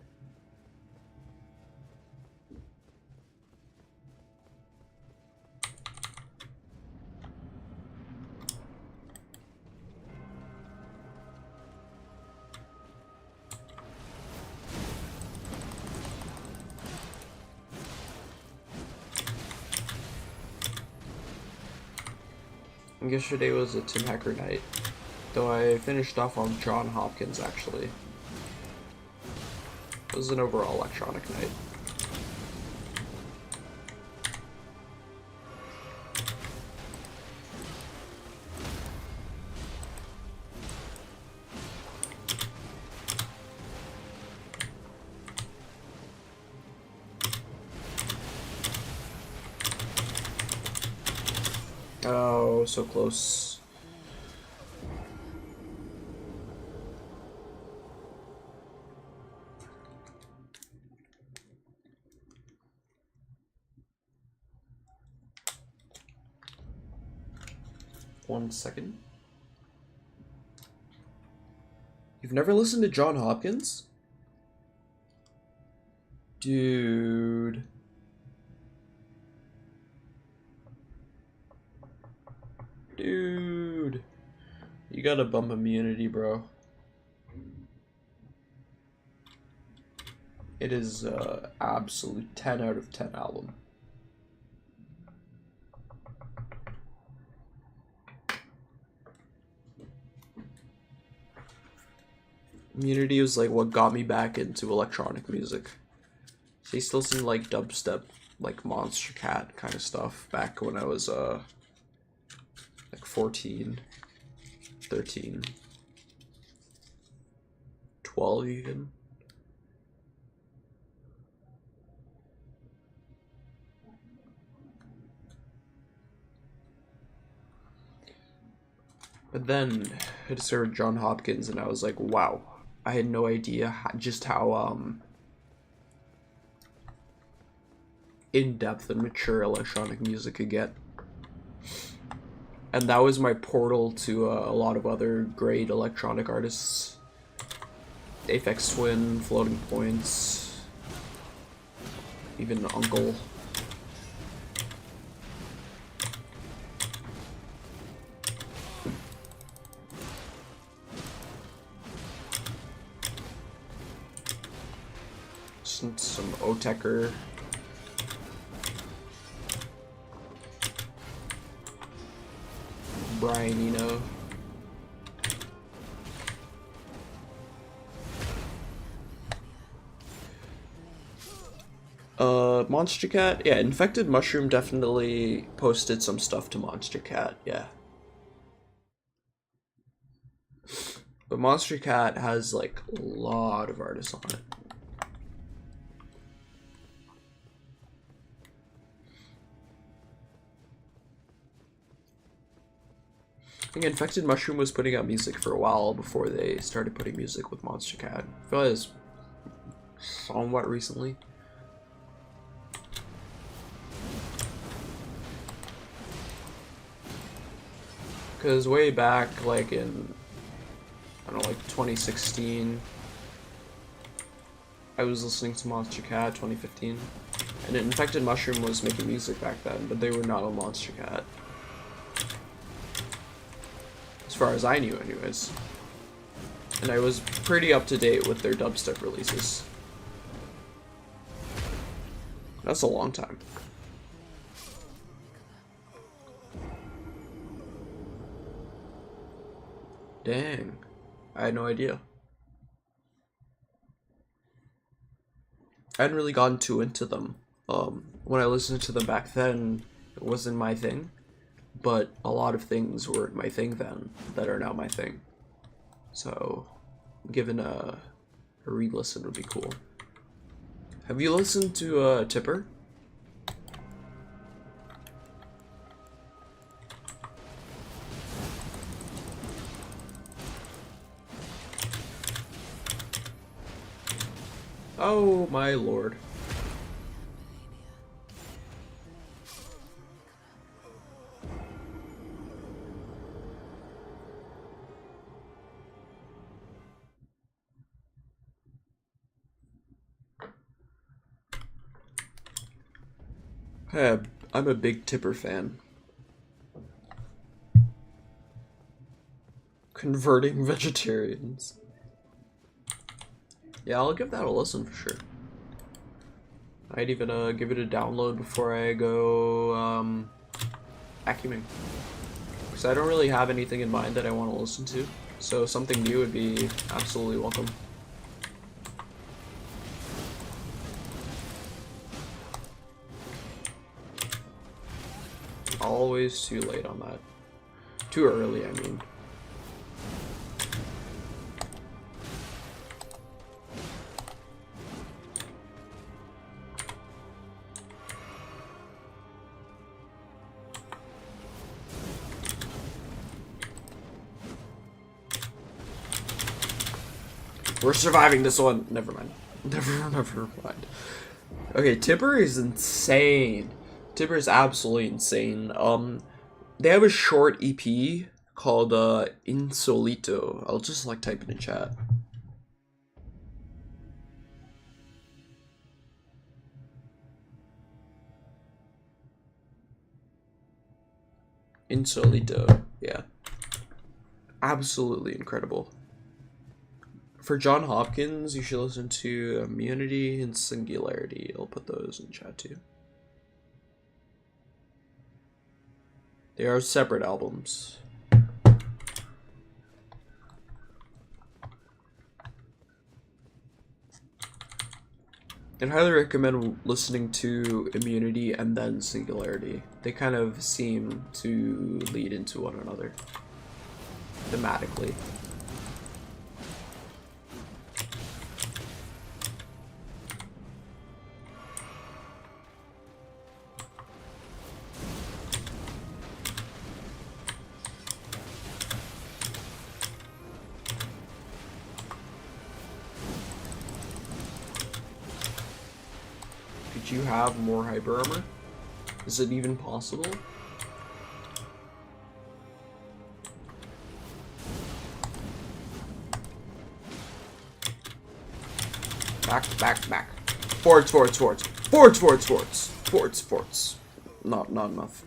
Yesterday was a Tim Hacker night, though I finished off on John Hopkins actually. It was an overall electronic night. Oh, so close. One second. You You've never listened to John Hopkins? Dude. Dude. You got a bump immunity, bro. It is absolute 10 out of 10 album. Immunity was like what got me back into electronic music. So I still seem like dubstep, like Monster Cat kind of stuff back when I was like 14, 13, 12 even. But then I discovered John Hopkins and I was like, wow. I had no idea just how in-depth and mature electronic music could get. And that was my portal to a lot of other great electronic artists. Aphex Twin, Floating Points, even Uncle. Some Otecker. Brian Eno. Monster Cat? Yeah, Infected Mushroom definitely posted some stuff to Monster Cat, yeah. But Monster Cat has like a lot of artists on it. I think Infected Mushroom was putting out music for a while before they started putting music with Monster Cat. I feel like it was somewhat recently. Because way back, like in, I don't know, like 2016, I was listening to Monster Cat, 2015. And Infected Mushroom was making music back then, but they were not on Monster Cat. As far as I knew, anyways. And I was pretty up to date with their dubstep releases. That's a long time. Dang. I had no idea. I hadn't really gotten too into them. When I listened to them back then, it wasn't my thing. But a lot of things weren't my thing then that are now my thing. So, giving a re-listen would be cool. Have you listened to Tipper? Oh my lord. Hey, I'm a big Tipper fan. Converting vegetarians. Yeah, I'll give that a listen for sure. I'd even give it a download before I go vacuuming. Because I don't really have anything in mind that I want to listen to. So something new would be absolutely welcome. Always too late on that. Too early, I mean. We're surviving this one. Never mind. Never mind. Okay, Tipper is insane. Tipper is absolutely insane. They have a short EP called Insolito. I'll just like type it in chat. Insolito. Yeah. Absolutely incredible. For John Hopkins, you should listen to Immunity and Singularity. I'll put those in chat too. They are separate albums. I'd highly recommend listening to Immunity and then Singularity. They kind of seem to lead into one another thematically. Could you have more hyper armor? Is it even possible? Back. Forwards. Not enough.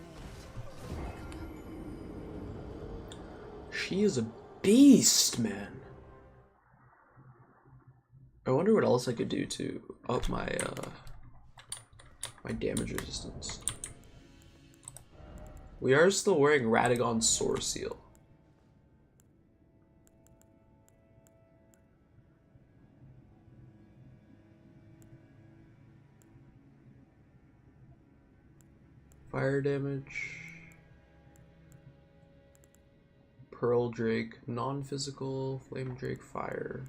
She is a beast, man. I wonder what else I could do to up my my damage resistance. We are still wearing Radagon's Soar Seal. Fire damage. Pearl Drake, non-physical, Flame Drake, fire.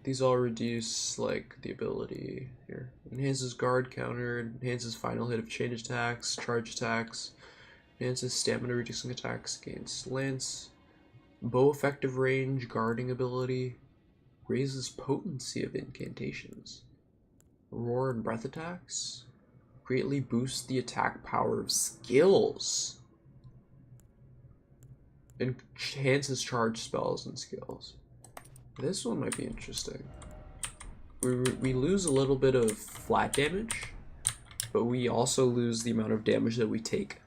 These all reduce, like, the ability here. Enhances guard counter, enhances final hit of chain attacks, charge attacks, enhances stamina reducing attacks against lance, bow effective range, guarding ability, raises potency of incantations, roar and breath attacks, greatly boosts the attack power of skills, enhances charge spells and skills. This one might be interesting. We lose a little bit of flat damage, but we also lose the amount of damage that we take.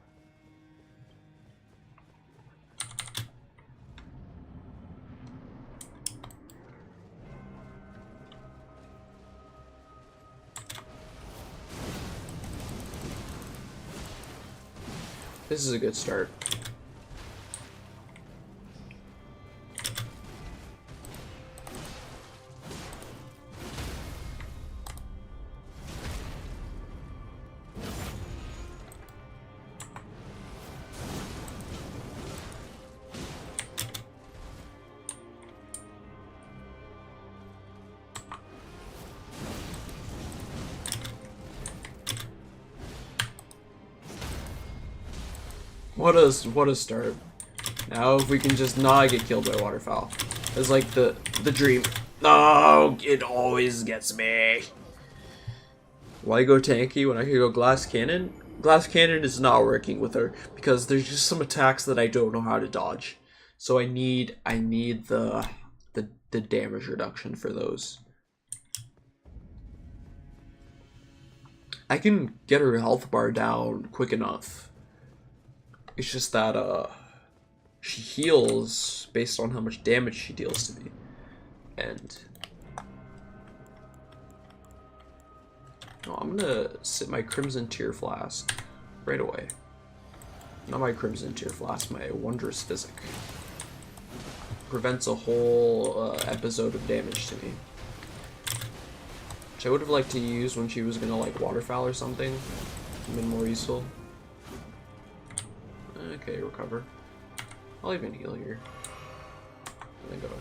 This is a good start. What a start. Now if we can just not get killed by waterfowl. It's like the dream. No, it always gets me. Why go tanky when I could go glass cannon? Glass cannon is not working with her because there's just some attacks that I don't know how to dodge. So I need the damage reduction for those. I can get her health bar down quick enough. It's just that she heals based on how much damage she deals to me. And I'm gonna sip my Crimson Tear Flask right away. Not my Crimson Tear Flask, my Wondrous Physic. Prevents a whole episode of damage to me. Which I would have liked to use when she was gonna like waterfowl or something. Would have been more useful. Okay, recover. I'll even heal here. And then go in.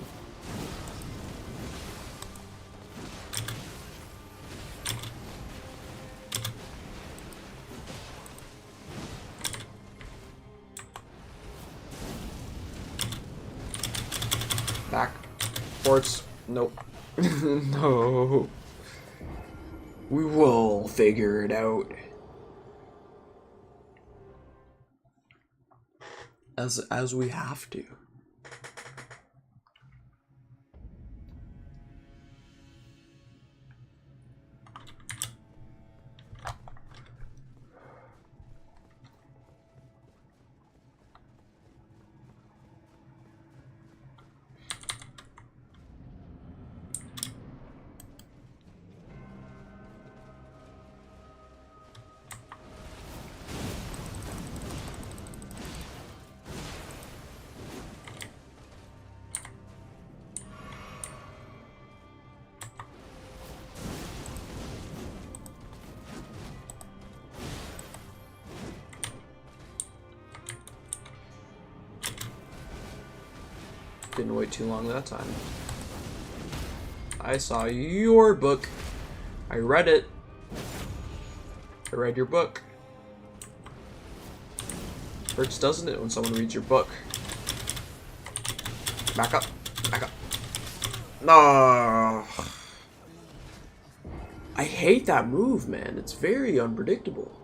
Back. Forts. Nope. No. We will figure it out. As we have to. Didn't wait too long that time. I saw your book. I read it. I read your book. Hurts, doesn't it, when someone reads your book? Back up. Back up. No. I hate that move, man. It's very unpredictable.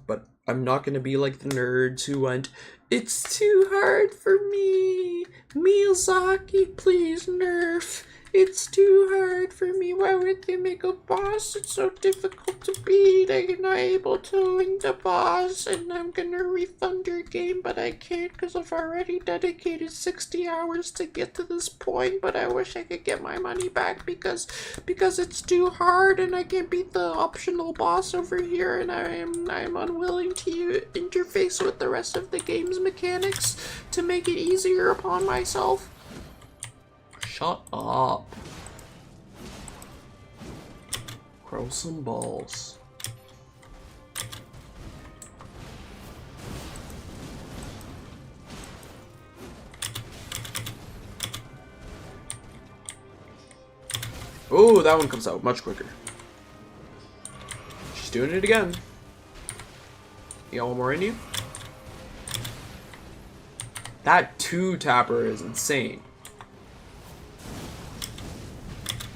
But I'm not gonna be like the nerds who went, "It's too hard for me. Miyazaki, please nerf. It's too hard for me. Why would they make a boss? It's so difficult to beat. I'm not able to win the boss, and I'm gonna refund your game, but I can't because I've already dedicated 60 hours to get to this point, but I wish I could get my money back because it's too hard, and I can't beat the optional boss over here, and I'm unwilling to interface with the rest of the game's mechanics to make it easier upon myself." Shut up. Grow some balls. Oh, that one comes out much quicker. She's doing it again. You got one more in you? That 2-tapper is insane.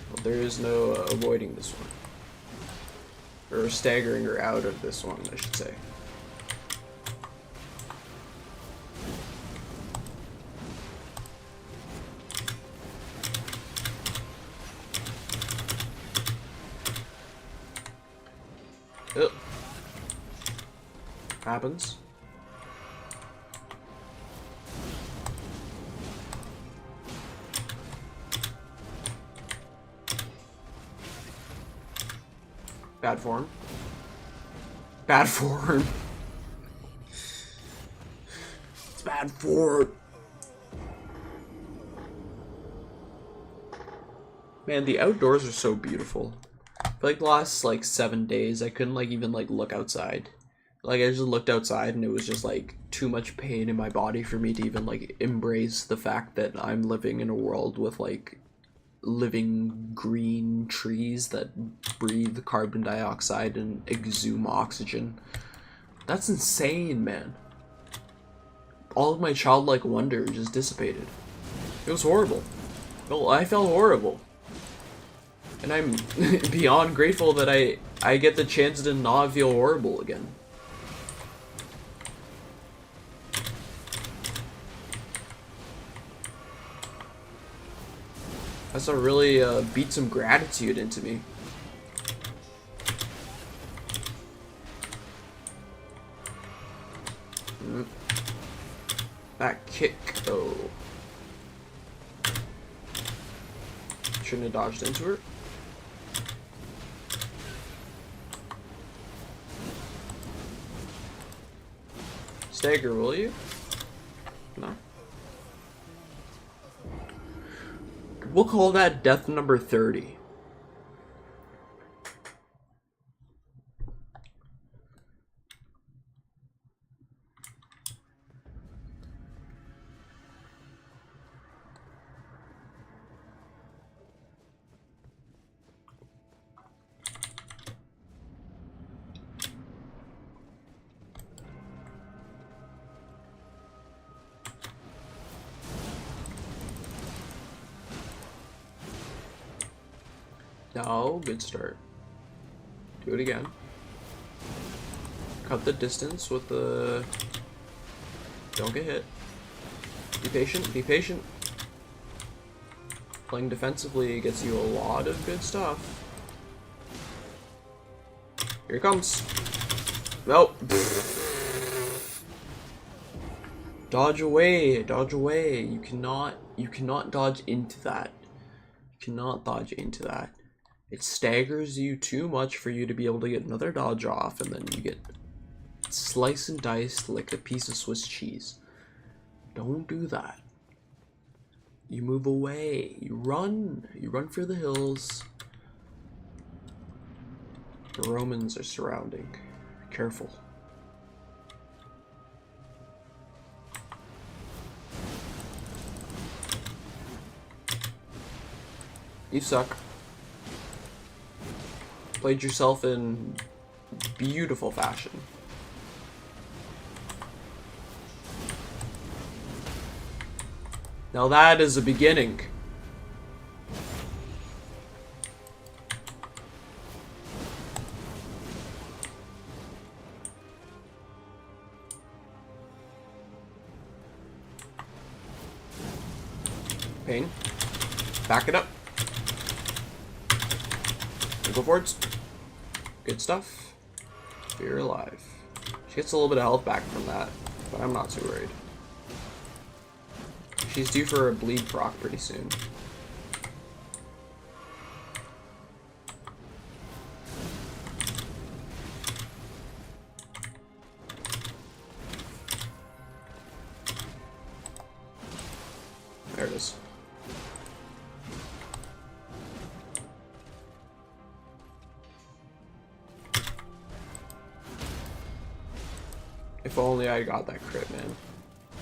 Well, there is no avoiding this one. Or staggering her out of this one, I should say. Ugh. Happens. Bad form. Bad form. It's bad form. Man, the outdoors are so beautiful. For like the last like 7 days, I couldn't like even like look outside. Like I just looked outside and it was just like too much pain in my body for me to even like embrace the fact that I'm living in a world with like living green trees that breathe carbon dioxide and exhume oxygen. That's insane, man. All of my childlike wonder just dissipated. It was horrible. Well, I felt horrible. And I'm beyond grateful that I get the chance to not feel horrible again. That's what really beat some gratitude into me. That kick, though. Shouldn't have dodged into her. Stagger, will you? No. We'll call that death number 30. No, good start. Do it again. Cut the distance with the... Don't get hit. Be patient, be patient. Playing defensively gets you a lot of good stuff. Here it comes. Nope. Dodge away, dodge away. You cannot dodge into that. You cannot dodge into that. It staggers you too much for you to be able to get another dodge off, and then you get sliced and diced like a piece of Swiss cheese. Don't do that. You move away. You run for the hills. The Romans are surrounding. Be careful. You suck. Played yourself in beautiful fashion. Now that is a beginning. Pain. Back it up. Go forwards. Good stuff. You're alive. She gets a little bit of health back from that, but I'm not too worried. She's due for a bleed proc pretty soon. There it is. If only I got that crit, man.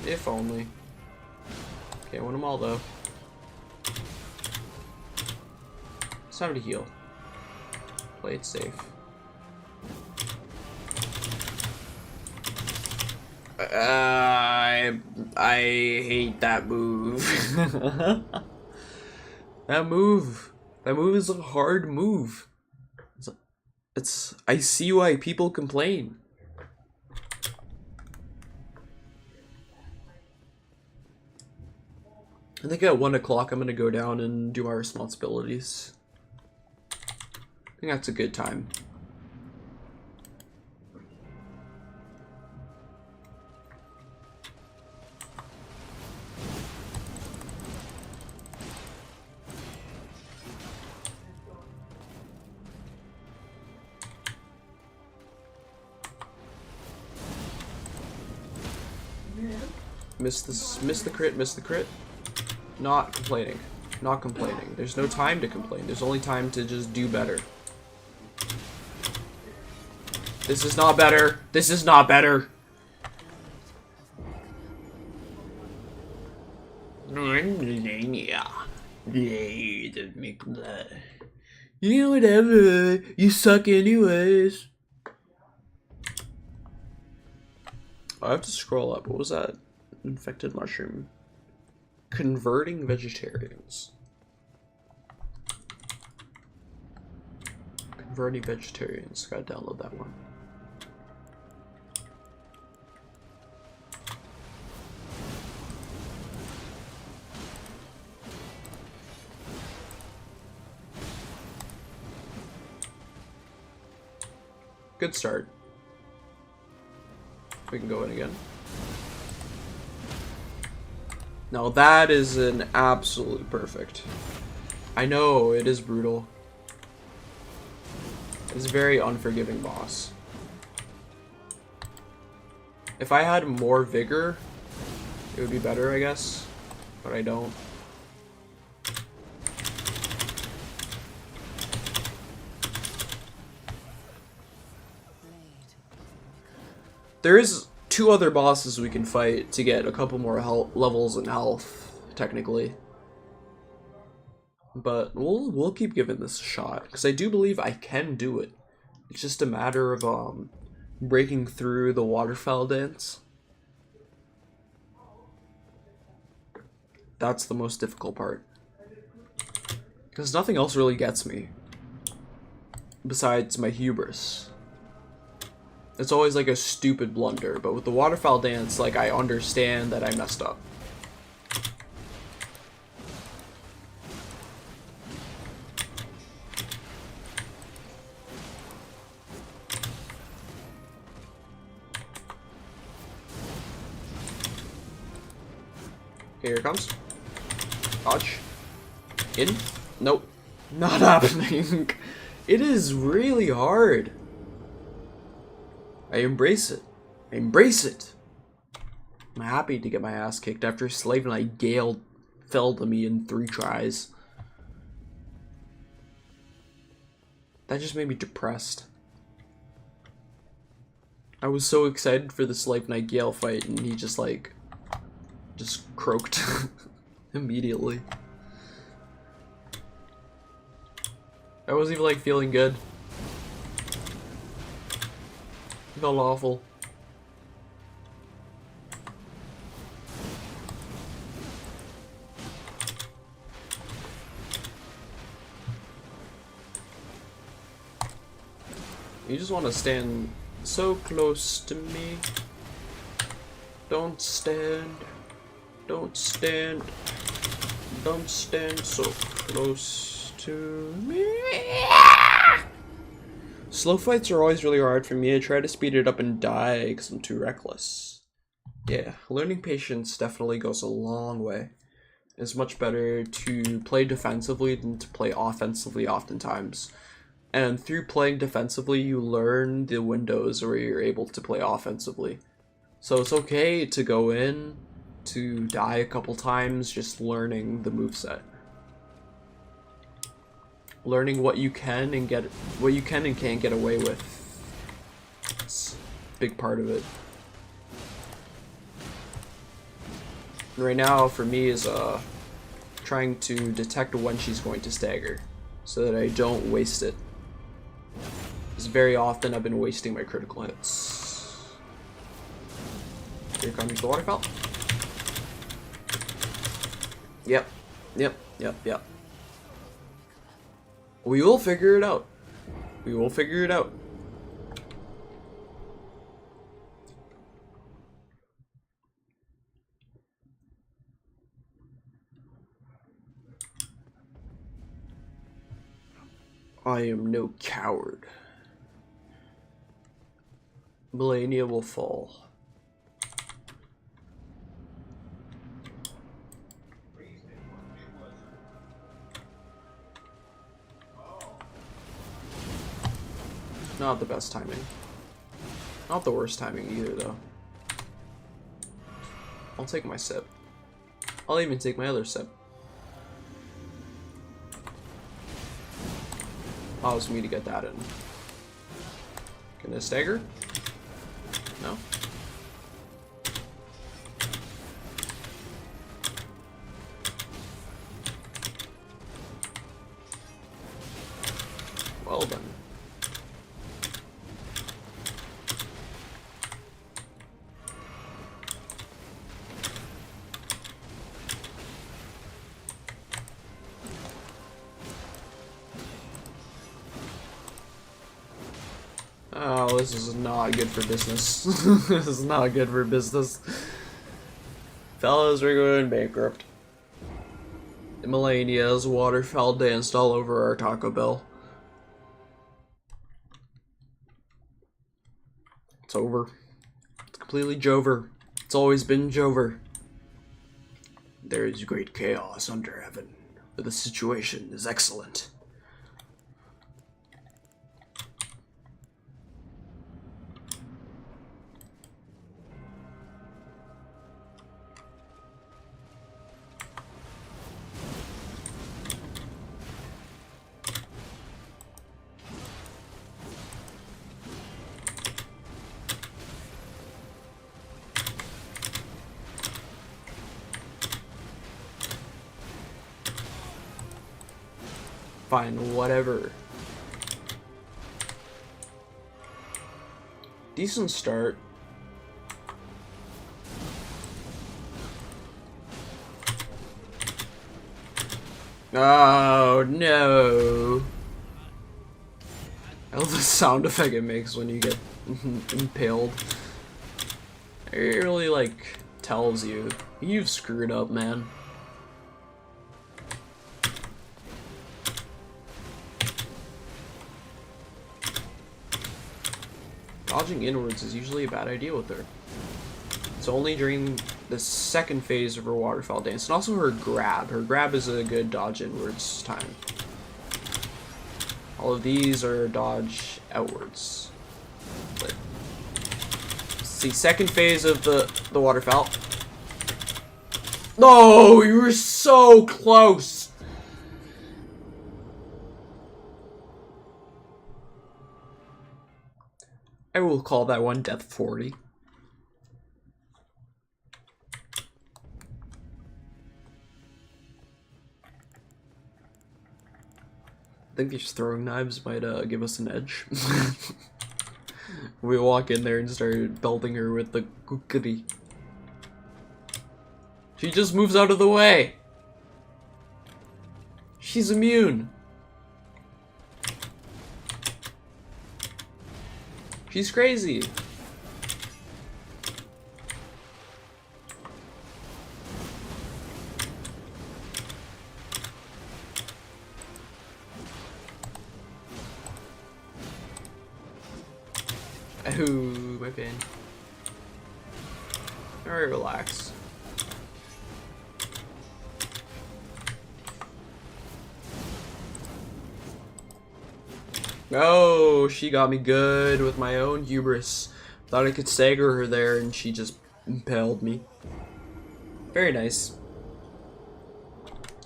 If only. Can't win them all, though. It's time to heal. Play it safe. I hate that move. That move is a hard move. I see why people complain. I think at 1 o'clock I'm gonna go down and do my responsibilities. I think that's a good time. Miss the crit. Not complaining. Not complaining. There's no time to complain. There's only time to just do better. This is not better. This is not better. Malaeniea. Yeah, whatever. You suck anyways. I have to scroll up. What was that? Infected mushroom. Converting vegetarians. Converting vegetarians. Gotta download that one. Good start. We can go in again. Now that is an absolute perfect. I know, it is brutal. It's a very unforgiving boss. If I had more vigor, it would be better, I guess. But I don't. There is 2 other bosses we can fight to get a couple more levels in health, technically. But we'll keep giving this a shot, because I do believe I can do it. It's just a matter of breaking through the waterfowl dance. That's the most difficult part. Because nothing else really gets me. Besides my hubris. It's always like a stupid blunder, but with the waterfowl dance, like, I understand that I messed up. Okay, here it comes. Dodge. In. Nope. Not happening. It is really hard. I embrace it. I embrace it. I'm happy to get my ass kicked after Slave Knight Gale fell to me in 3 tries. That just made me depressed. I was so excited for the Slave Knight Gale fight, and he just croaked immediately. I wasn't even like feeling good. I felt awful. You just want to stand so close to me. Don't stand. Don't stand. Don't stand so close to me. Slow fights are always really hard for me. I try to speed it up and die because I'm too reckless. Yeah, learning patience definitely goes a long way. It's much better to play defensively than to play offensively oftentimes. And through playing defensively, you learn the windows where you're able to play offensively. So it's okay to go in, to die a couple times, just learning the moveset. Learning what you can and can't get away with. It's a big part of it. And right now, for me, is trying to detect when she's going to stagger, so that I don't waste it. Because very often I've been wasting my critical hits. Here comes the waterfall. Yep. We will figure it out. We will figure it out. I am no coward. Malaeniea will fall. Not the best timing. Not the worst timing either, though. I'll take my sip. I'll even take my other sip. Allows me to get that in. Can this stagger? No? Well then. Oh, this is not good for business. This is not good for business. Fellas, we're going bankrupt. Malaenia's waterfowl danced all over our Taco Bell. It's over. It's completely Jover. It's always been Jover. There is great chaos under heaven, but the situation is excellent. Fine, whatever. Decent start. Oh no. I love the sound effect it makes when you get impaled. It really like tells you you've screwed up, man. Dodging inwards is usually a bad idea with her. It's only during the second phase of her waterfowl dance, and also her grab. Her grab is a good dodge inwards time. All of these are dodge outwards. But see, second phase of the waterfowl. No, you were so close. I will call that one Death 40. think these throwing knives might give us an edge. We walk in there and start belting her with the kukri. She just moves out of the way. She's immune. She's crazy. Ooh, my pain. Alright, relax. Oh, she got me good with my own hubris. Thought I could stagger her there, and she just impaled me. Very nice.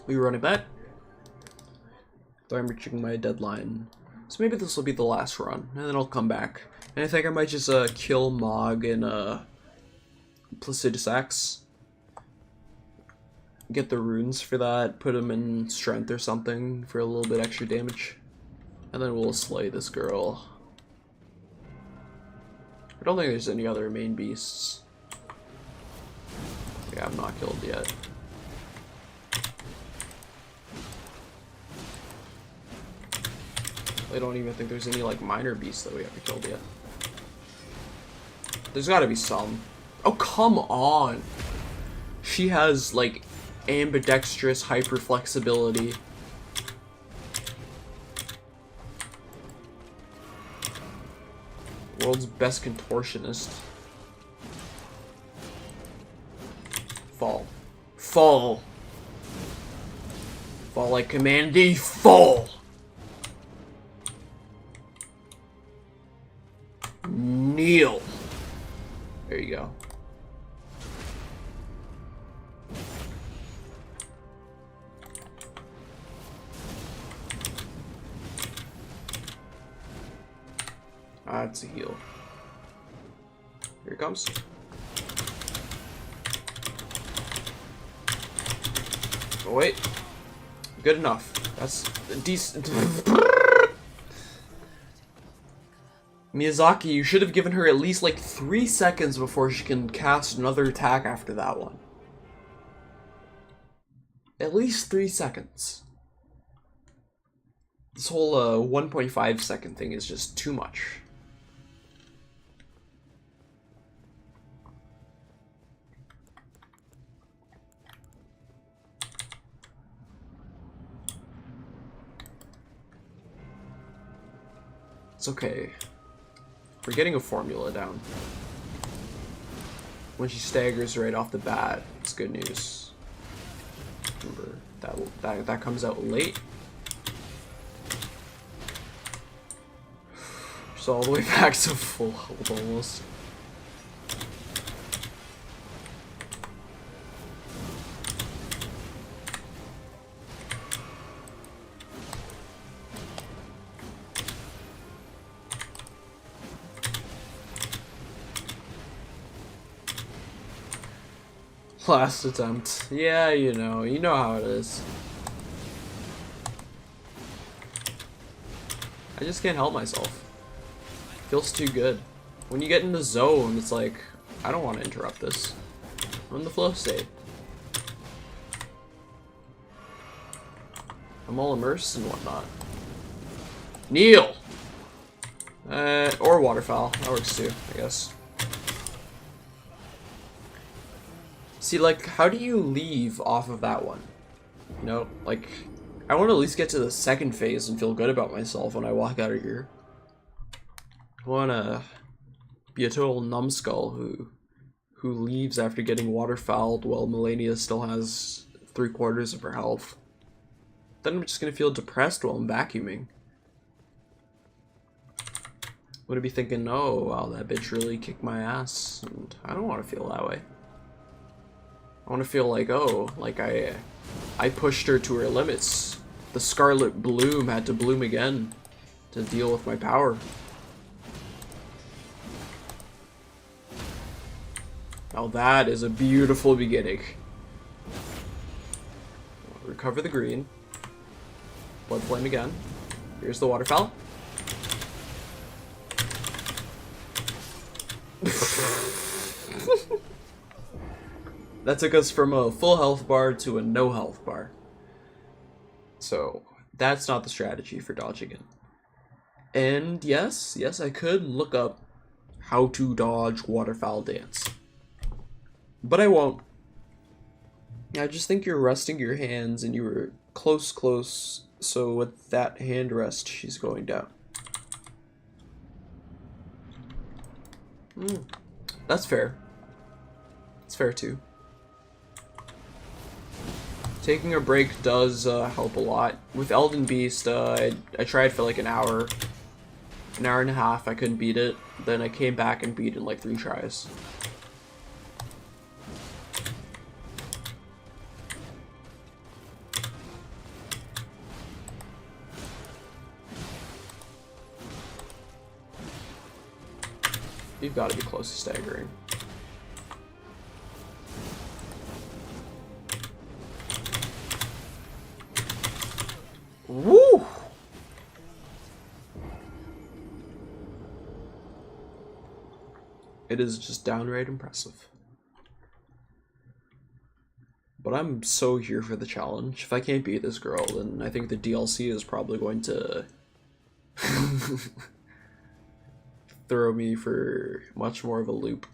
We running back. Though I'm reaching my deadline. So maybe this will be the last run, and then I'll come back. And I think I might just kill Mog and Placidus Axe. Get the runes for that, put them in strength or something for a little bit extra damage. And then we'll slay this girl. I don't think there's any other main beasts. Yeah, I'm not killed yet. I don't even think there's any like minor beasts that we haven't killed yet. There's gotta be some. Oh, come on! She has like ambidextrous hyper flexibility. World's best contortionist. Fall. Fall! Fall like Command D, fall! Kneel. There you go. Ah, it's a heal. Here it comes. Oh, wait. Good enough. That's decent. Miyazaki, you should have given her at least like 3 seconds before she can cast another attack after that one. At least 3 seconds. This whole 1.5 second thing is just too much. It's okay. We're getting a formula down. When she staggers right off the bat, it's good news. Remember, that comes out late. She's all the way back to full health almost. Last attempt. Yeah, you know how it is. I just can't help myself. Feels too good. When you get in the zone, it's like, I don't want to interrupt this. I'm in the flow state. I'm all immersed and whatnot. Kneel! Or waterfowl. That works too, I guess. See, like, how do you leave off of that one? You know, like, I want to at least get to the second phase and feel good about myself when I walk out of here. I want to be a total numbskull who leaves after getting waterfouled while Malaenia still has 3/4 of her health. Then I'm just going to feel depressed while I'm vacuuming. I'm going to be thinking, oh, wow, that bitch really kicked my ass. And I don't want to feel that way. I want to feel like, oh, like I pushed her to her limits. The Scarlet Bloom had to bloom again to deal with my power. Now that is a beautiful beginning. Recover the green. Blood flame again. Here's the waterfowl. That took us from a full health bar to a no health bar. So that's not the strategy for dodging it. And yes, I could look up how to dodge waterfowl dance. But I won't. I just think you're resting your hands and you were close. So with that hand rest, she's going down. That's fair. It's fair too. Taking a break does help a lot. With Elden Beast, I tried for like an hour and a half. I couldn't beat it. Then I came back and beat it in like 3 tries. You've got to be close to staggering. Woo! It is just downright impressive. But I'm so here for the challenge. If I can't beat this girl, then I think the DLC is probably going to throw me for much more of a loop.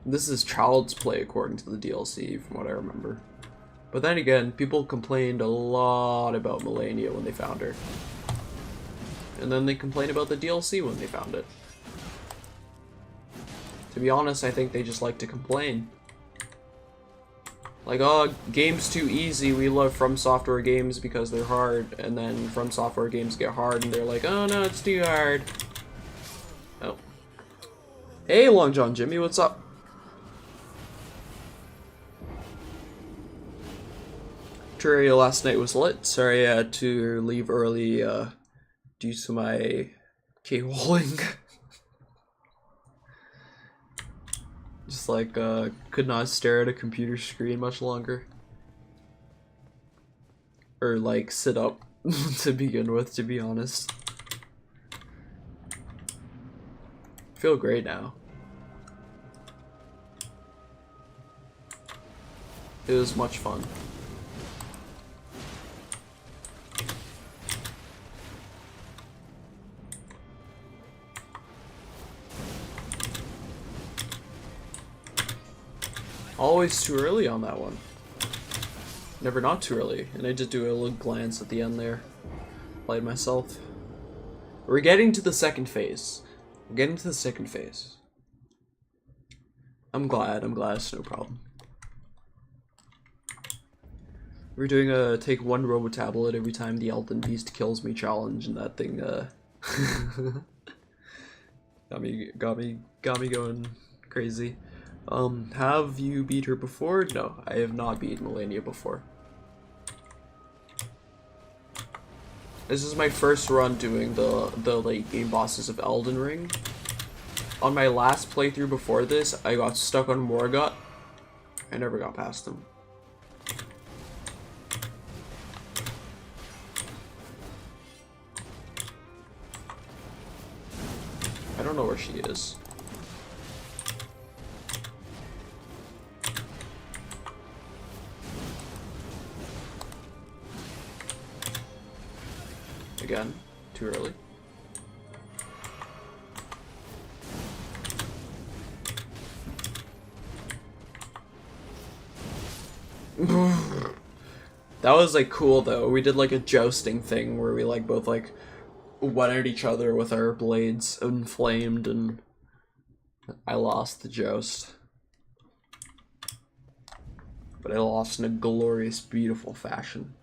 This is child's play according to the DLC, from what I remember. But then again, people complained a lot about Malaeniea when they found her. And then they complained about the DLC when they found it. To be honest, I think they just like to complain. Like, oh, game's too easy, we love From Software games because they're hard, and then From Software games get hard and they're like, oh no, it's too hard. Oh. Hey, Long John Jimmy, what's up? Terraria last night was lit. Sorry I had to leave early due to my K-walling. Just like, could not stare at a computer screen much longer. Or like, sit up to begin with, to be honest. Feel great now. It was much fun. Always too early on that one. Never not too early. And I did do a little glance at the end there. Played myself. We're getting to the second phase. We're getting to the second phase. I'm glad it's no problem. We're doing a take 1 robo tablet every time the Elden Beast kills me challenge, and that thing got me going crazy. Have you beat her before? No, I have not beat Malaeniea before. This is my first run doing the late game bosses of Elden Ring. On my last playthrough before this, I got stuck on Morgott. I never got past him. I don't know where she is. Again, too early. That was like cool though. We did like a jousting thing where we like both like went at each other with our blades inflamed, and I lost the joust. But I lost in a glorious, beautiful fashion.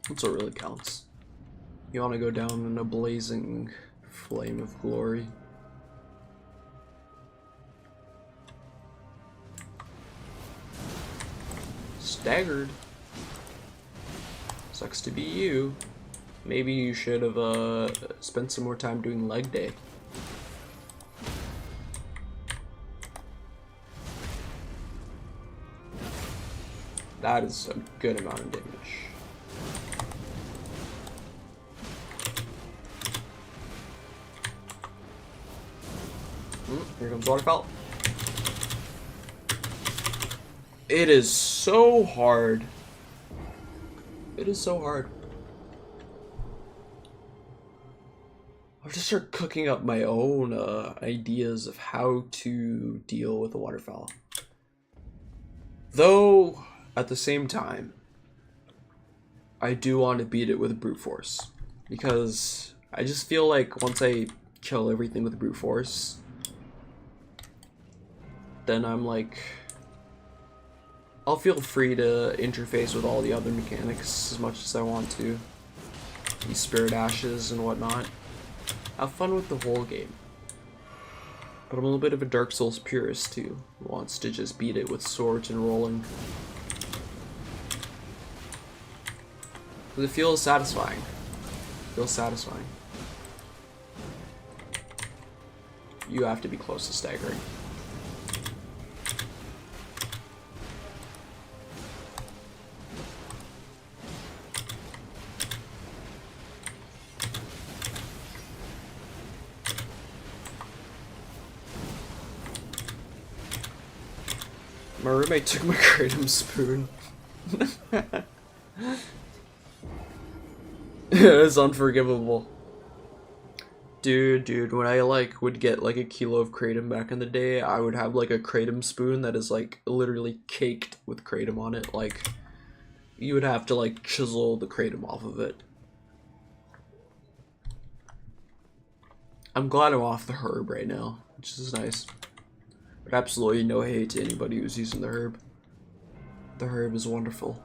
That's what really counts. You want to go down in a blazing flame of glory. Staggered. Sucks to be you. Maybe you should have spent some more time doing leg day. That is a good amount of damage. Here comes waterfowl. It is so hard. It is so hard. I'll just start cooking up my own ideas of how to deal with a waterfowl. Though, at the same time, I do want to beat it with brute force. Because I just feel like once I kill everything with brute force, then I'm like, I'll feel free to interface with all the other mechanics as much as I want to. These spirit ashes and whatnot. Have fun with the whole game. But I'm a little bit of a Dark Souls purist too, who wants to just beat it with swords and rolling. But it feels satisfying. It feels satisfying. You have to be close to staggering. My roommate took my kratom spoon. It was unforgivable. Dude, when I like would get like a kilo of kratom back in the day, I would have like a kratom spoon that is like literally caked with kratom on it. Like, you would have to like chisel the kratom off of it. I'm glad I'm off the herb right now, which is nice. But absolutely no hate to anybody who's using the herb. The herb is wonderful.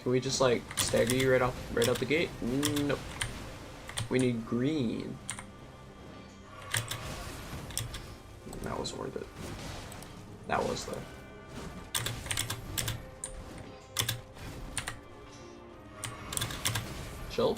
Can we just like stagger you right out the gate? Nope. We need green. That was worth it. That was though. Chill.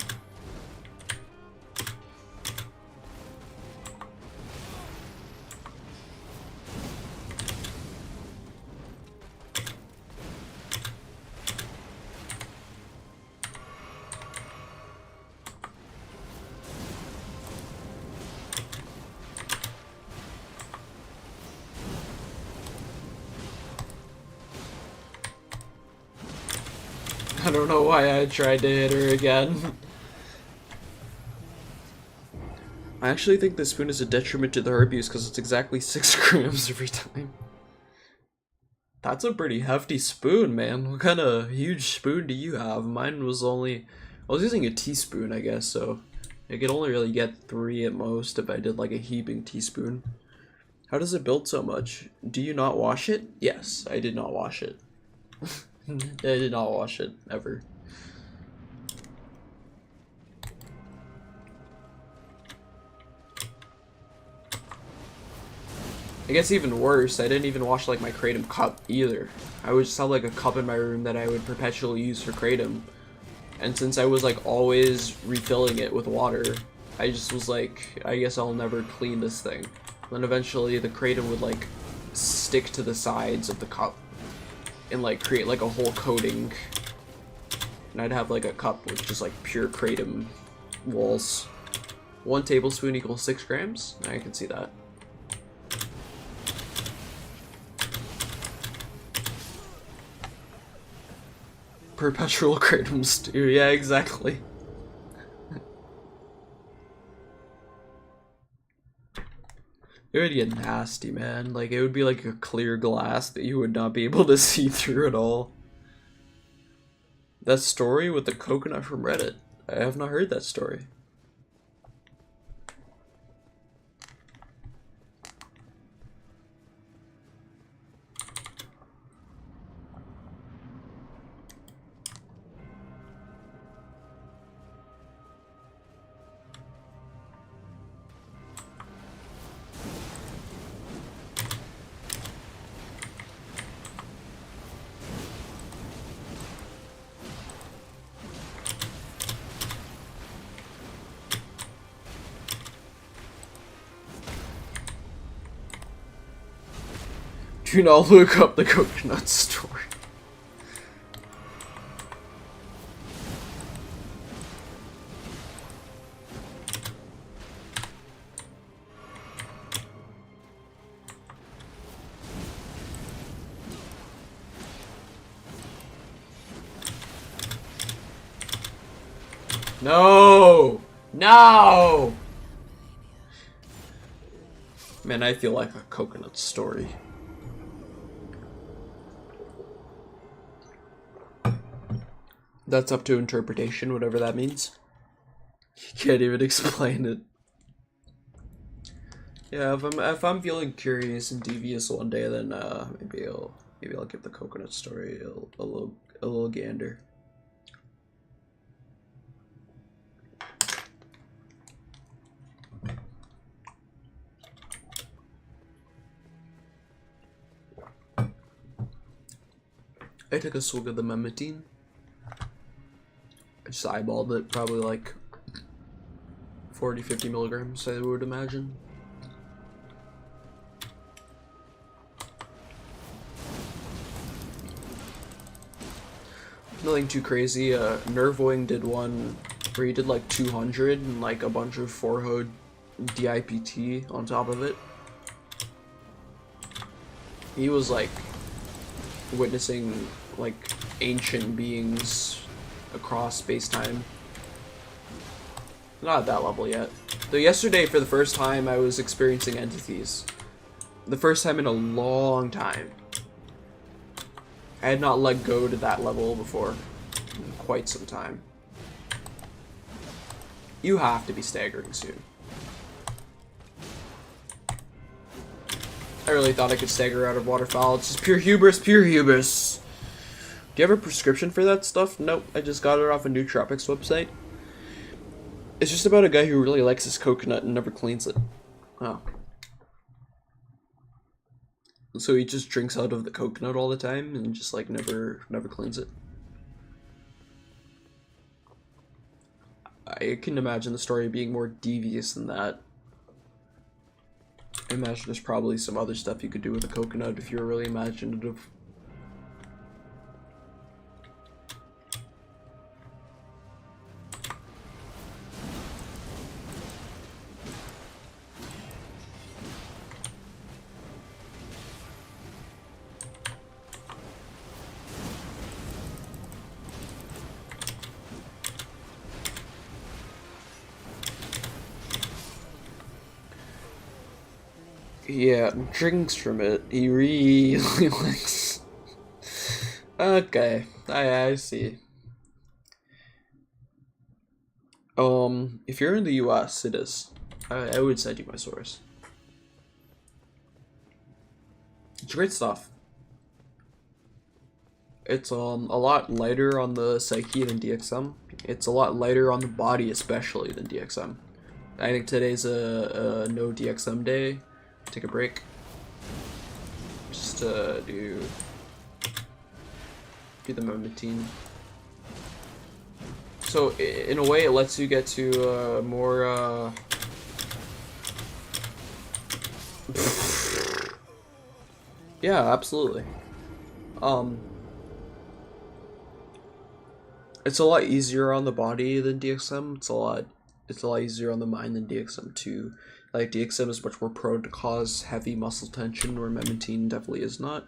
I don't know why I tried to hit her again. I actually think this spoon is a detriment to the herb use because it's exactly 6 grams every time. That's a pretty hefty spoon, man. What kind of huge spoon do you have? Mine was only... I was using a teaspoon, I guess, so I could only really get 3 at most if I did like a heaping teaspoon. How does it build so much? Do you not wash it? Yes, I did not wash it. I did not wash it, ever. I guess even worse, I didn't even wash like my kratom cup either. I would just have like a cup in my room that I would perpetually use for kratom. And since I was like always refilling it with water, I just was like, I guess I'll never clean this thing. Then eventually the kratom would like stick to the sides of the cup and like create like a whole coating. And I'd have like a cup with just like pure kratom walls. 1 tablespoon equals 6 grams? I can see that. Perpetual kratom stew, yeah, exactly. It would get nasty, man. Like, it would be like a clear glass that you would not be able to see through at all. That story with the coconut from Reddit. I have not heard that story. Do not look up the coconut story. No! No! Man, I feel like a coconut story. That's up to interpretation, whatever that means. You can't even explain it. Yeah, if I'm feeling curious and devious one day, then maybe I'll give the coconut story a little gander. I took a swig of the memetine. I just eyeballed it, probably like 40-50 milligrams, I would imagine. Nothing too crazy. Nervoing did one where he did like 200 and like a bunch of forehead DIPT on top of it. He was like witnessing like ancient beings across space-time. Not at that level yet. Though yesterday, for the first time, I was experiencing entities. The first time in a long time. I had not let go to that level before in quite some time. You have to be staggering soon. I really thought I could stagger out of waterfowl. It's just pure hubris, pure hubris. Do you have a prescription for that stuff? Nope, I just got it off a Nootropics website. It's just about a guy who really likes his coconut and never cleans it. Oh. So he just drinks out of the coconut all the time and just like never cleans it. I can imagine the story being more devious than that. I imagine there's probably some other stuff you could do with a coconut if you were really imaginative. Yeah, drinks from it. He really likes. Okay, I see. If you're in the US, it is. I would send you my source. It's great stuff. It's a lot lighter on the psyche than DXM. It's a lot lighter on the body, especially, than DXM. I think today's a no DXM day. Take a break. Just do the memetine. So in a way, it lets you get to more. Yeah, absolutely. It's a lot easier on the body than DXM. It's a lot easier on the mind than DXM too. Like, DXM is much more prone to cause heavy muscle tension, where memetine definitely is not.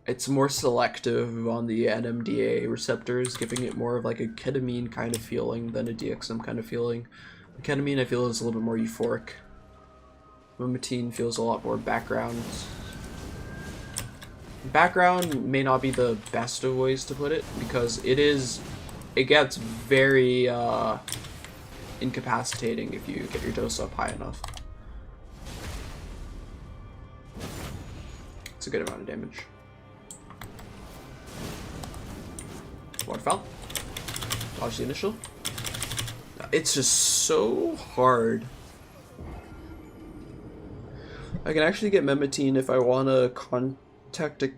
It's more selective on the NMDA receptors, giving it more of like a ketamine kind of feeling than a DXM kind of feeling. The ketamine, I feel, is a little bit more euphoric. Memetine feels a lot more background. Background may not be the best of ways to put it, because it gets very incapacitating if you get your dose up high enough. It's a good amount of damage. Waterfowl. Dodge the initial. It's just so hard. I can actually get memetine if I want to contact a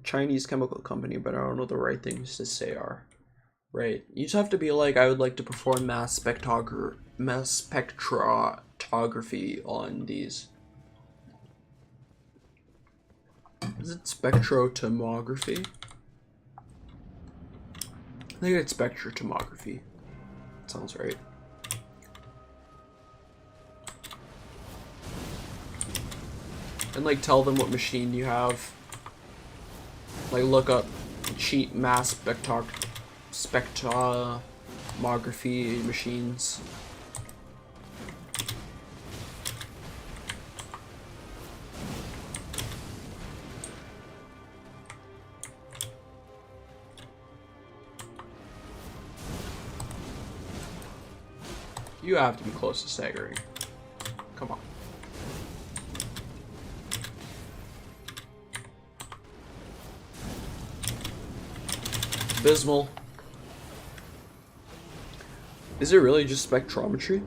Chinese chemical company, but I don't know the right things to say are. Right. You just have to be like, I would like to perform mass spectrometry spectrography on these. Is it spectrotomography? I think it's spectrotomography. Sounds right. And like tell them what machine you have. Like look up cheap mass spectrography machines. You have to be close to staggering. Come on. Abysmal. Is it really just spectrometry?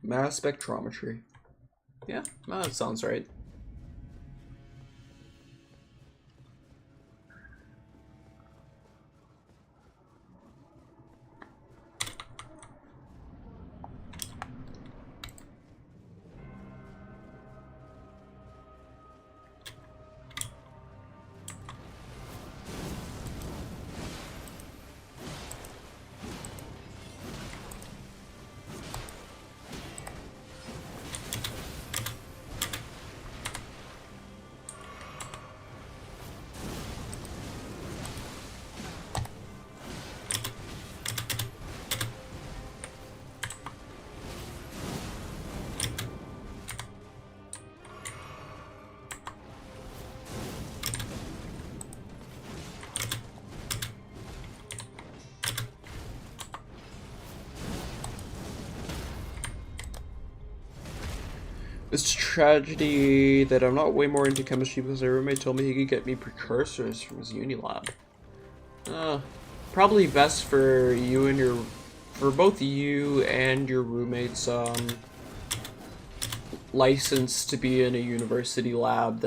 Mass spectrometry. Yeah, that sounds right. It's a tragedy that I'm not way more into chemistry because my roommate told me he could get me precursors from his uni lab. Probably best for you and your, for both you and your roommates, license to be in a university lab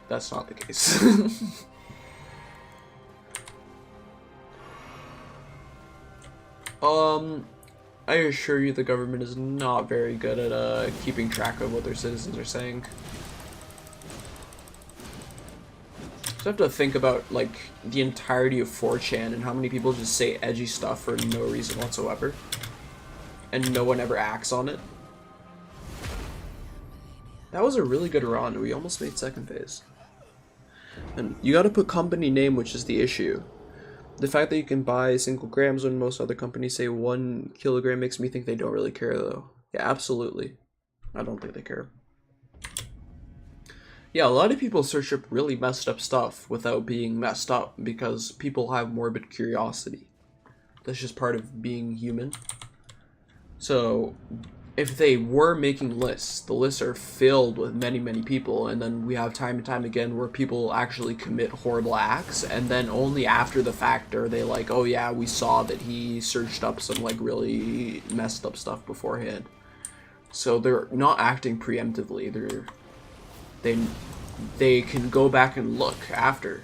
that's not the case. I assure you the government is not very good at keeping track of what their citizens are saying. So I have to think about like the entirety of 4chan and how many people just say edgy stuff for no reason whatsoever. And no one ever acts on it. That was a really good run. We almost made second phase. And you gotta put company name, which is the issue. The fact that you can buy single grams when most other companies say 1 kilogram makes me think they don't really care, though. Yeah, absolutely. I don't think they care. Yeah, a lot of people search up really messed up stuff without being messed up because people have morbid curiosity. That's just part of being human. So, if they were making lists, the lists are filled with many, many people, and then we have time and time again where people actually commit horrible acts, and then only after the fact are they like, oh yeah, we saw that he searched up some like really messed up stuff beforehand. So they're not acting preemptively. They can go back and look after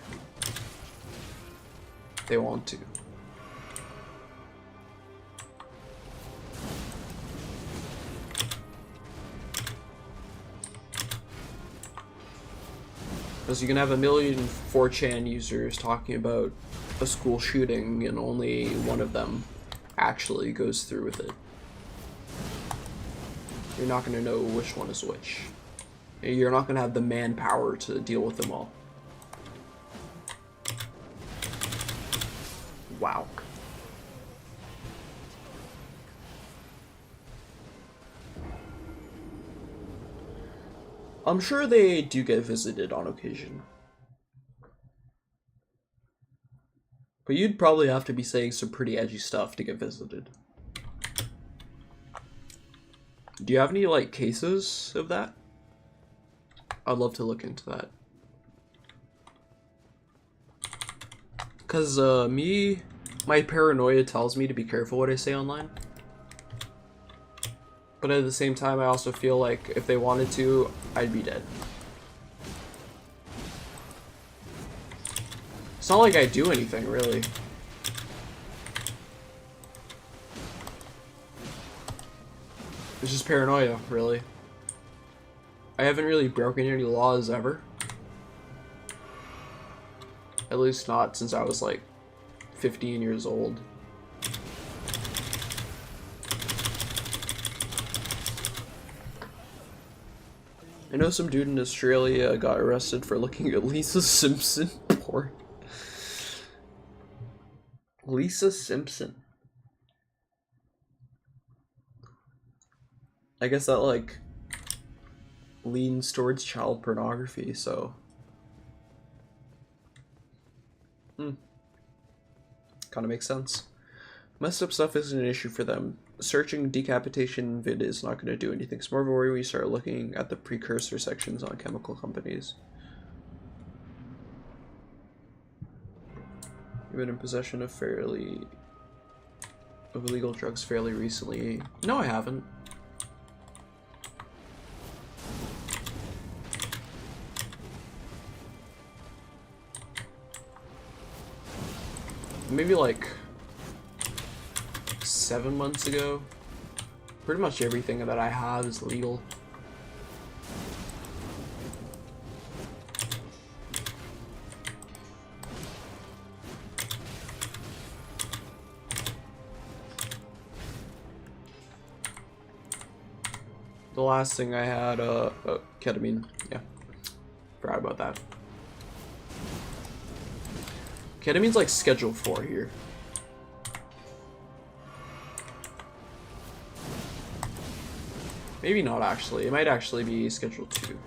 they want to. Because you can have a million 4chan users talking about a school shooting and only one of them actually goes through with it. You're not going to know which one is which. You're not going to have the manpower to deal with them all. Wow. I'm sure they do get visited on occasion. But you'd probably have to be saying some pretty edgy stuff to get visited. Do you have any, like, cases of that? I'd love to look into that. Because, my paranoia tells me to be careful what I say online. But at the same time, I also feel like if they wanted to, I'd be dead. It's not like I do anything, really. It's just paranoia, really. I haven't really broken any laws ever. At least not since I was like 15 years old. I know some dude in Australia got arrested for looking at Lisa Simpson porn. Lisa Simpson. I guess that like leans towards child pornography, so kind of makes sense. Messed up stuff isn't an issue for them. Searching decapitation vid is not going to do anything. It's more of a worry when you start looking at the precursor sections on chemical companies. You've been in possession of illegal drugs fairly recently. No, I haven't. Maybe like 7 months ago. Pretty much everything that I have is legal. The last thing I had, ketamine. Yeah, forgot about that. Ketamine's like Schedule 4 here. Maybe not actually. It might actually be Schedule 2.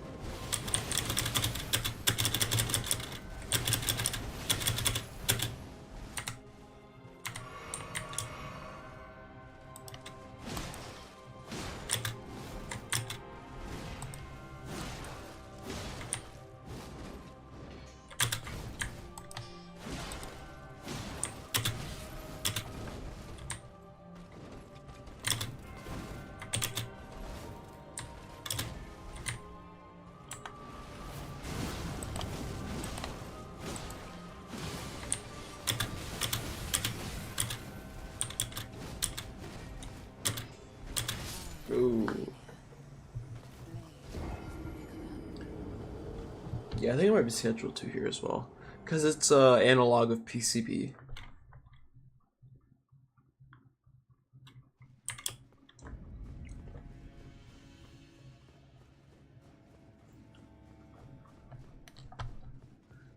Ooh. Yeah, I think it might be Schedule 2 here as well. Because it's analog of PCP.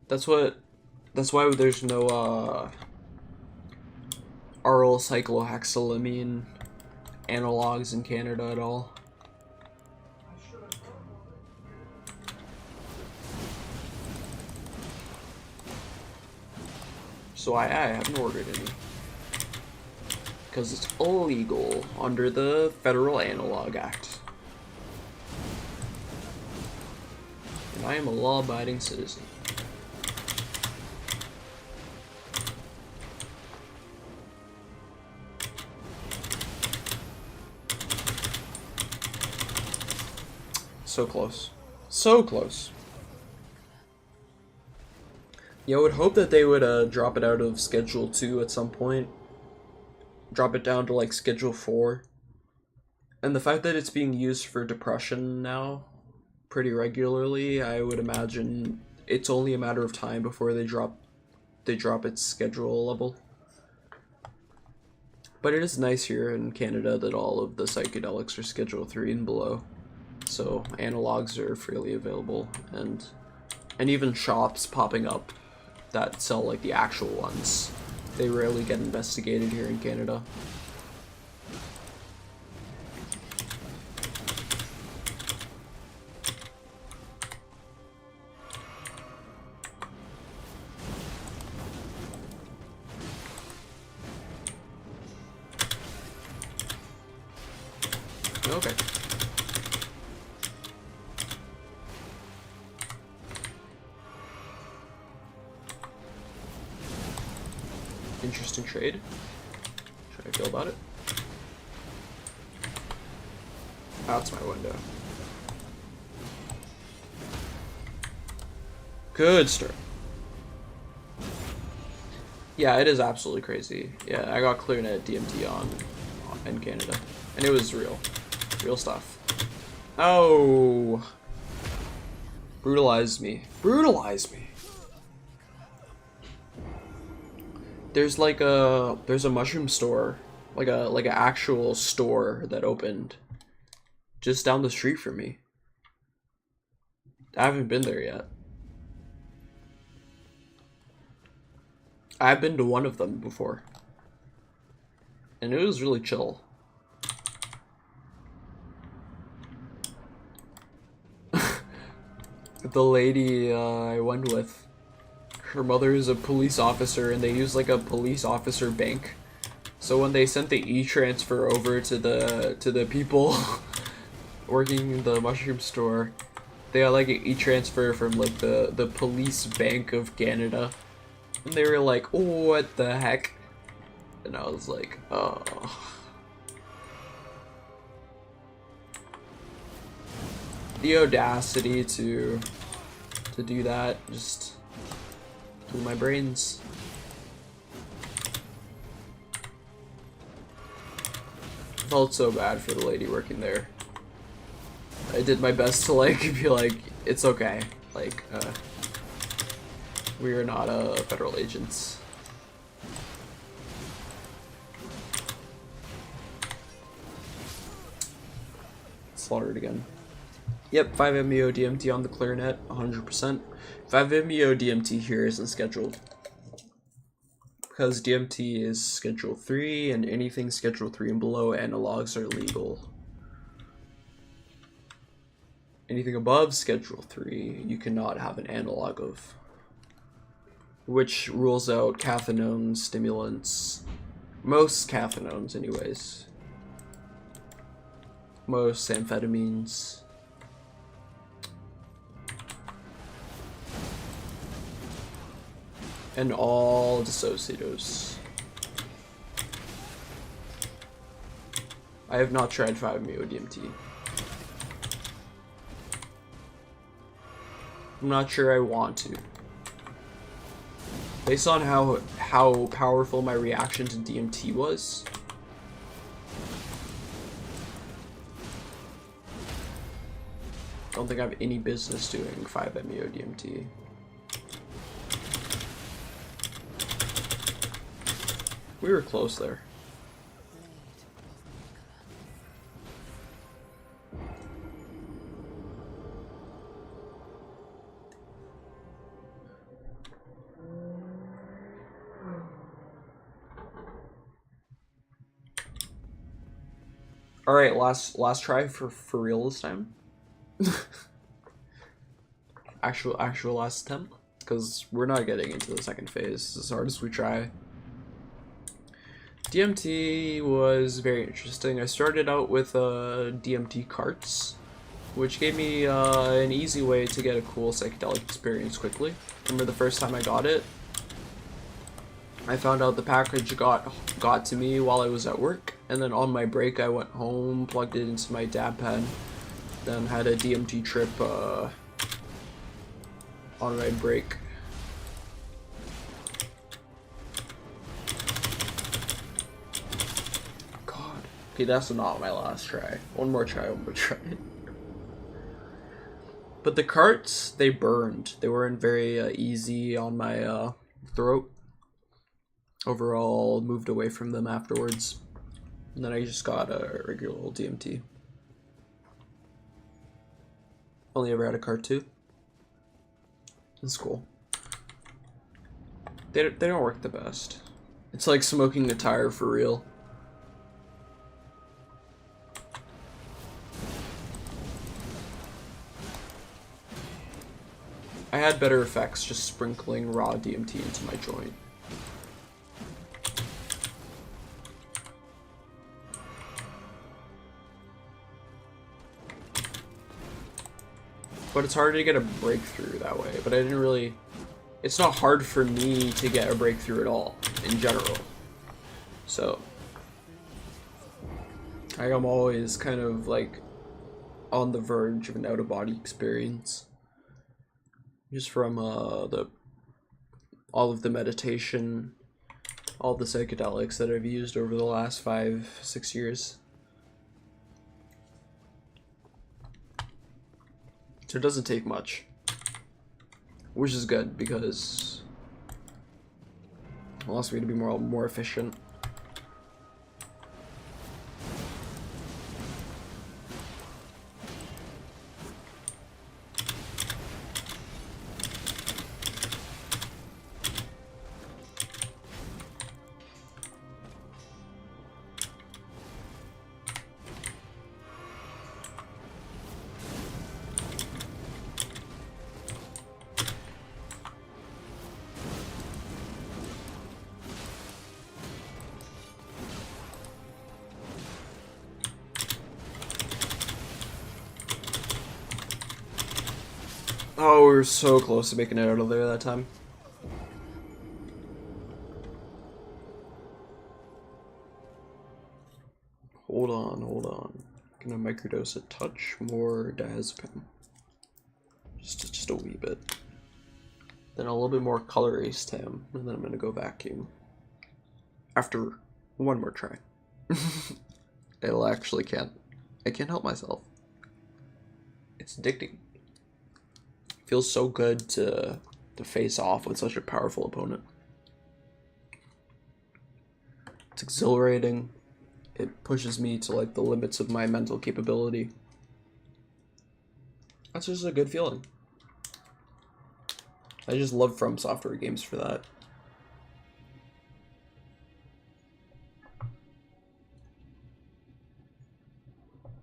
That's why there's no aryl cyclohexylamine analogs in Canada at all. So I haven't ordered any. Because it's illegal under the Federal Analog Act. And I am a law-abiding citizen. So close. So close. Yeah, I would hope that they would drop it out of Schedule 2 at some point. Drop it down to like Schedule 4. And the fact that it's being used for depression now pretty regularly, I would imagine it's only a matter of time before they drop its schedule level. But it is nice here in Canada that all of the psychedelics are Schedule 3 and below. So analogs are freely available, and even shops popping up that sell like the actual ones. They rarely get investigated here in Canada. Okay. Interesting trade. Should I feel about it? That's my window. Good start. Yeah, it is absolutely crazy. Yeah, I got ClearNet DMT on in Canada, and it was real. Real stuff. Oh. Brutalize me. Brutalize me. There's like there's a mushroom store, like an actual store that opened just down the street from me. I haven't been there yet. I've been to one of them before. And it was really chill. The lady I went with, her mother is a police officer, and they use like a police officer bank. So when they sent the e-transfer over to the people working in the mushroom store, they got like an e-transfer from like the police bank of Canada, and they were like, oh, what the heck? And I was like, oh. The audacity to do that just blew my brains. Felt so bad for the lady working there. I did my best to like be like, it's okay. Like, we are not federal agents. Slaughtered again. Yep, 5 MEO DMT on the clarinet, 100%. 5 MEO DMT here isn't scheduled. Because DMT is Schedule 3, and anything Schedule 3 and below analogs are legal. Anything above Schedule 3, you cannot have an analog of. Which rules out cathinones, stimulants. Most cathinones, anyways. Most amphetamines. And all dissociatives. I have not tried 5-MeO DMT. I'm not sure I want to. Based on how powerful my reaction to DMT was, I don't think I have any business doing 5-MeO DMT. We were close there. All right, last try for real this time. actual last attempt, because we're not getting into the second phase as hard as we try. DMT was very interesting. I started out with DMT carts, which gave me an easy way to get a cool psychedelic experience quickly. Remember the first time I got it? I found out the package got to me while I was at work, and then on my break I went home, plugged it into my dab pen, then had a DMT trip on my break. God. Okay, that's not my last try. One more try. But the carts, they burned. They weren't very easy on my throat. Overall, moved away from them afterwards. And then I just got a regular old DMT. Only ever had a cart too. It's cool. They don't work the best. It's like smoking a tire for real. I had better effects just sprinkling raw DMT into my joint. But it's hard to get a breakthrough that way. But I didn't really... It's not hard for me to get a breakthrough at all, in general. So... I'm always kind of, like, on the verge of an out-of-body experience. Just from, all of the meditation, all the psychedelics that I've used over the last 5-6 years. So it doesn't take much. Which is good because it allows me to be more efficient. Oh, we were so close to making it out of there that time. Hold on, hold on. Gonna microdose a touch more diazepam. Just a wee bit. Then a little bit more color ace tam, and then I'm gonna go vacuum. After one more try. I can't help myself. It's addicting. Feels so good to face off with such a powerful opponent. It's exhilarating. It pushes me to like the limits of my mental capability. That's just a good feeling. I just love From Software games for that.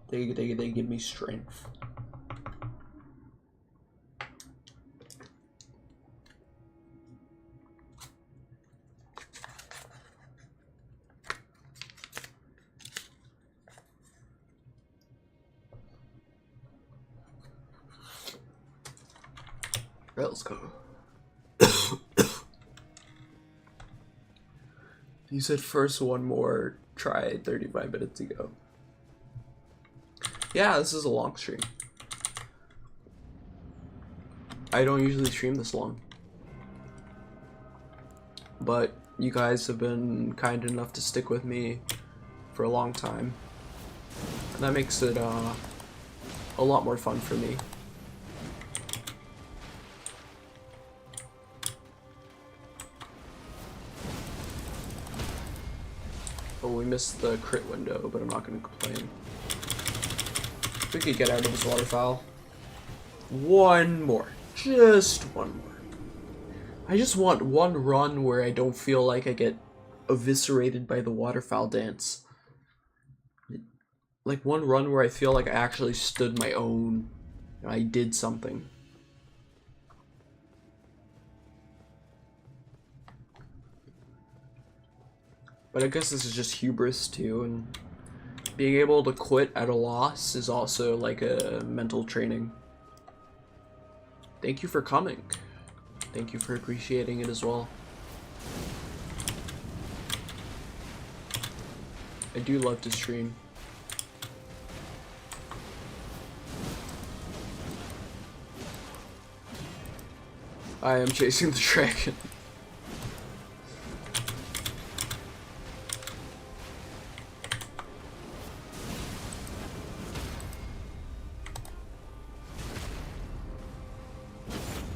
They give me strength. Right, let's go. You said first one more try 35 minutes ago. Yeah, this is a long stream. I don't usually stream this long. But you guys have been kind enough to stick with me for a long time. And that makes it a lot more fun for me. Oh, we missed the crit window, but I'm not going to complain. We could get out of this waterfowl. One more. Just one more. I just want one run where I don't feel like I get eviscerated by the waterfowl dance. Like one run where I feel like I actually stood my own. And I did something. But I guess this is just hubris too, and being able to quit at a loss is also like a mental training. Thank you for coming. Thank you for appreciating it as well. I do love to stream. I am chasing the dragon.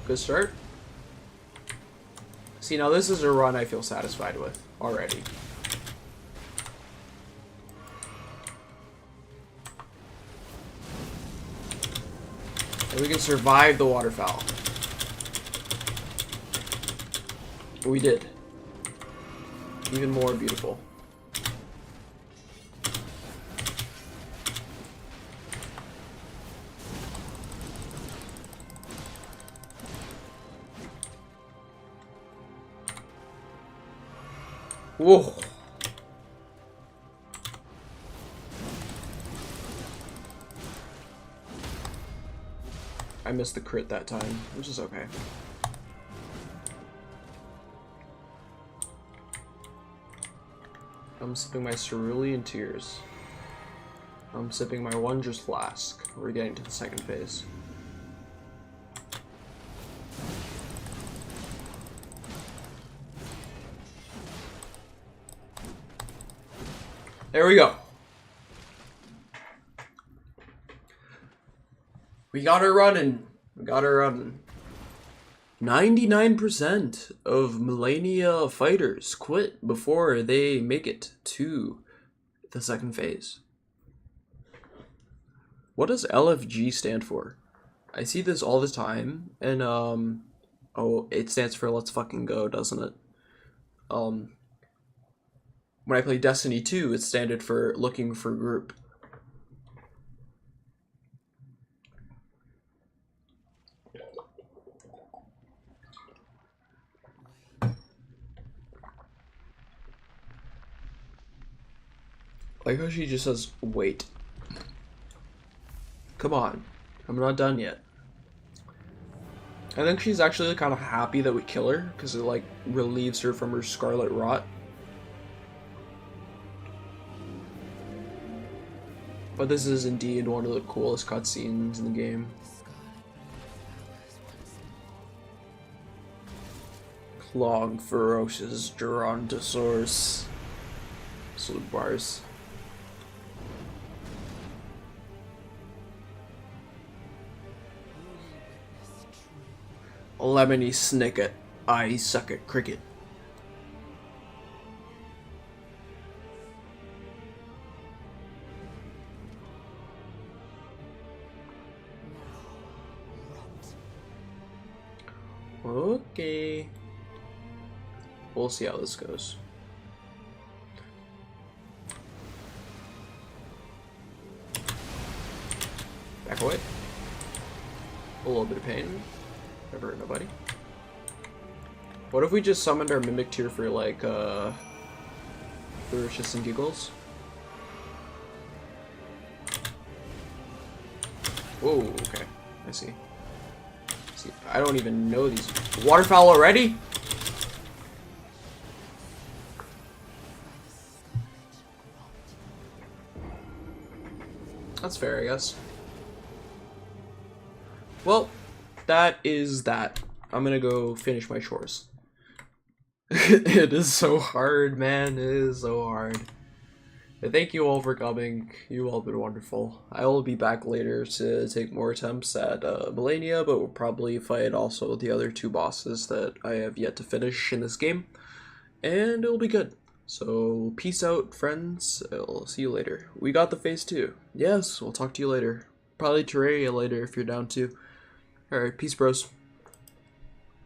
Good start. See, now this is a run I feel satisfied with already. And we can survive the waterfowl. We did. Even more beautiful. Whoa. I missed the crit that time, which is okay. I'm sipping my cerulean tears. I'm sipping my Wondrous Flask. We're getting to the second phase. There we go. We got her running. We got her running. 99% of Malaeniea fighters quit before they make it to the second phase. What does LFG stand for? I see this all the time, and oh, it stands for let's fucking go, doesn't it? When I play Destiny 2, it standard for looking for group. Like how she just says, wait. Come on. I'm not done yet. I think she's actually kind of happy that we kill her, because it like relieves her from her scarlet rot. But this is indeed one of the coolest cutscenes in the game. Long, ferocious Gerontosaurus. Salute bars. Lemony Snicket, I suck at cricket. Okay. We'll see how this goes. Back away. A little bit of pain. Never hurt nobody. What if we just summoned our Mimic Tier for like, for shits and giggles? Whoa, okay. I see. See, I don't even know these. Waterfowl already? That's fair, I guess. Well, that is that. I'm gonna go finish my chores. It is so hard, man. It is so hard. But thank you all for coming. You all have been wonderful. I will be back later to take more attempts at Malaeniea, but we'll probably fight also the other two bosses that I have yet to finish in this game. And it'll be good. So, peace out, friends. I'll see you later. We got the phase 2. Yes, we'll talk to you later. Probably Terraria later if you're down too. Alright, peace, bros.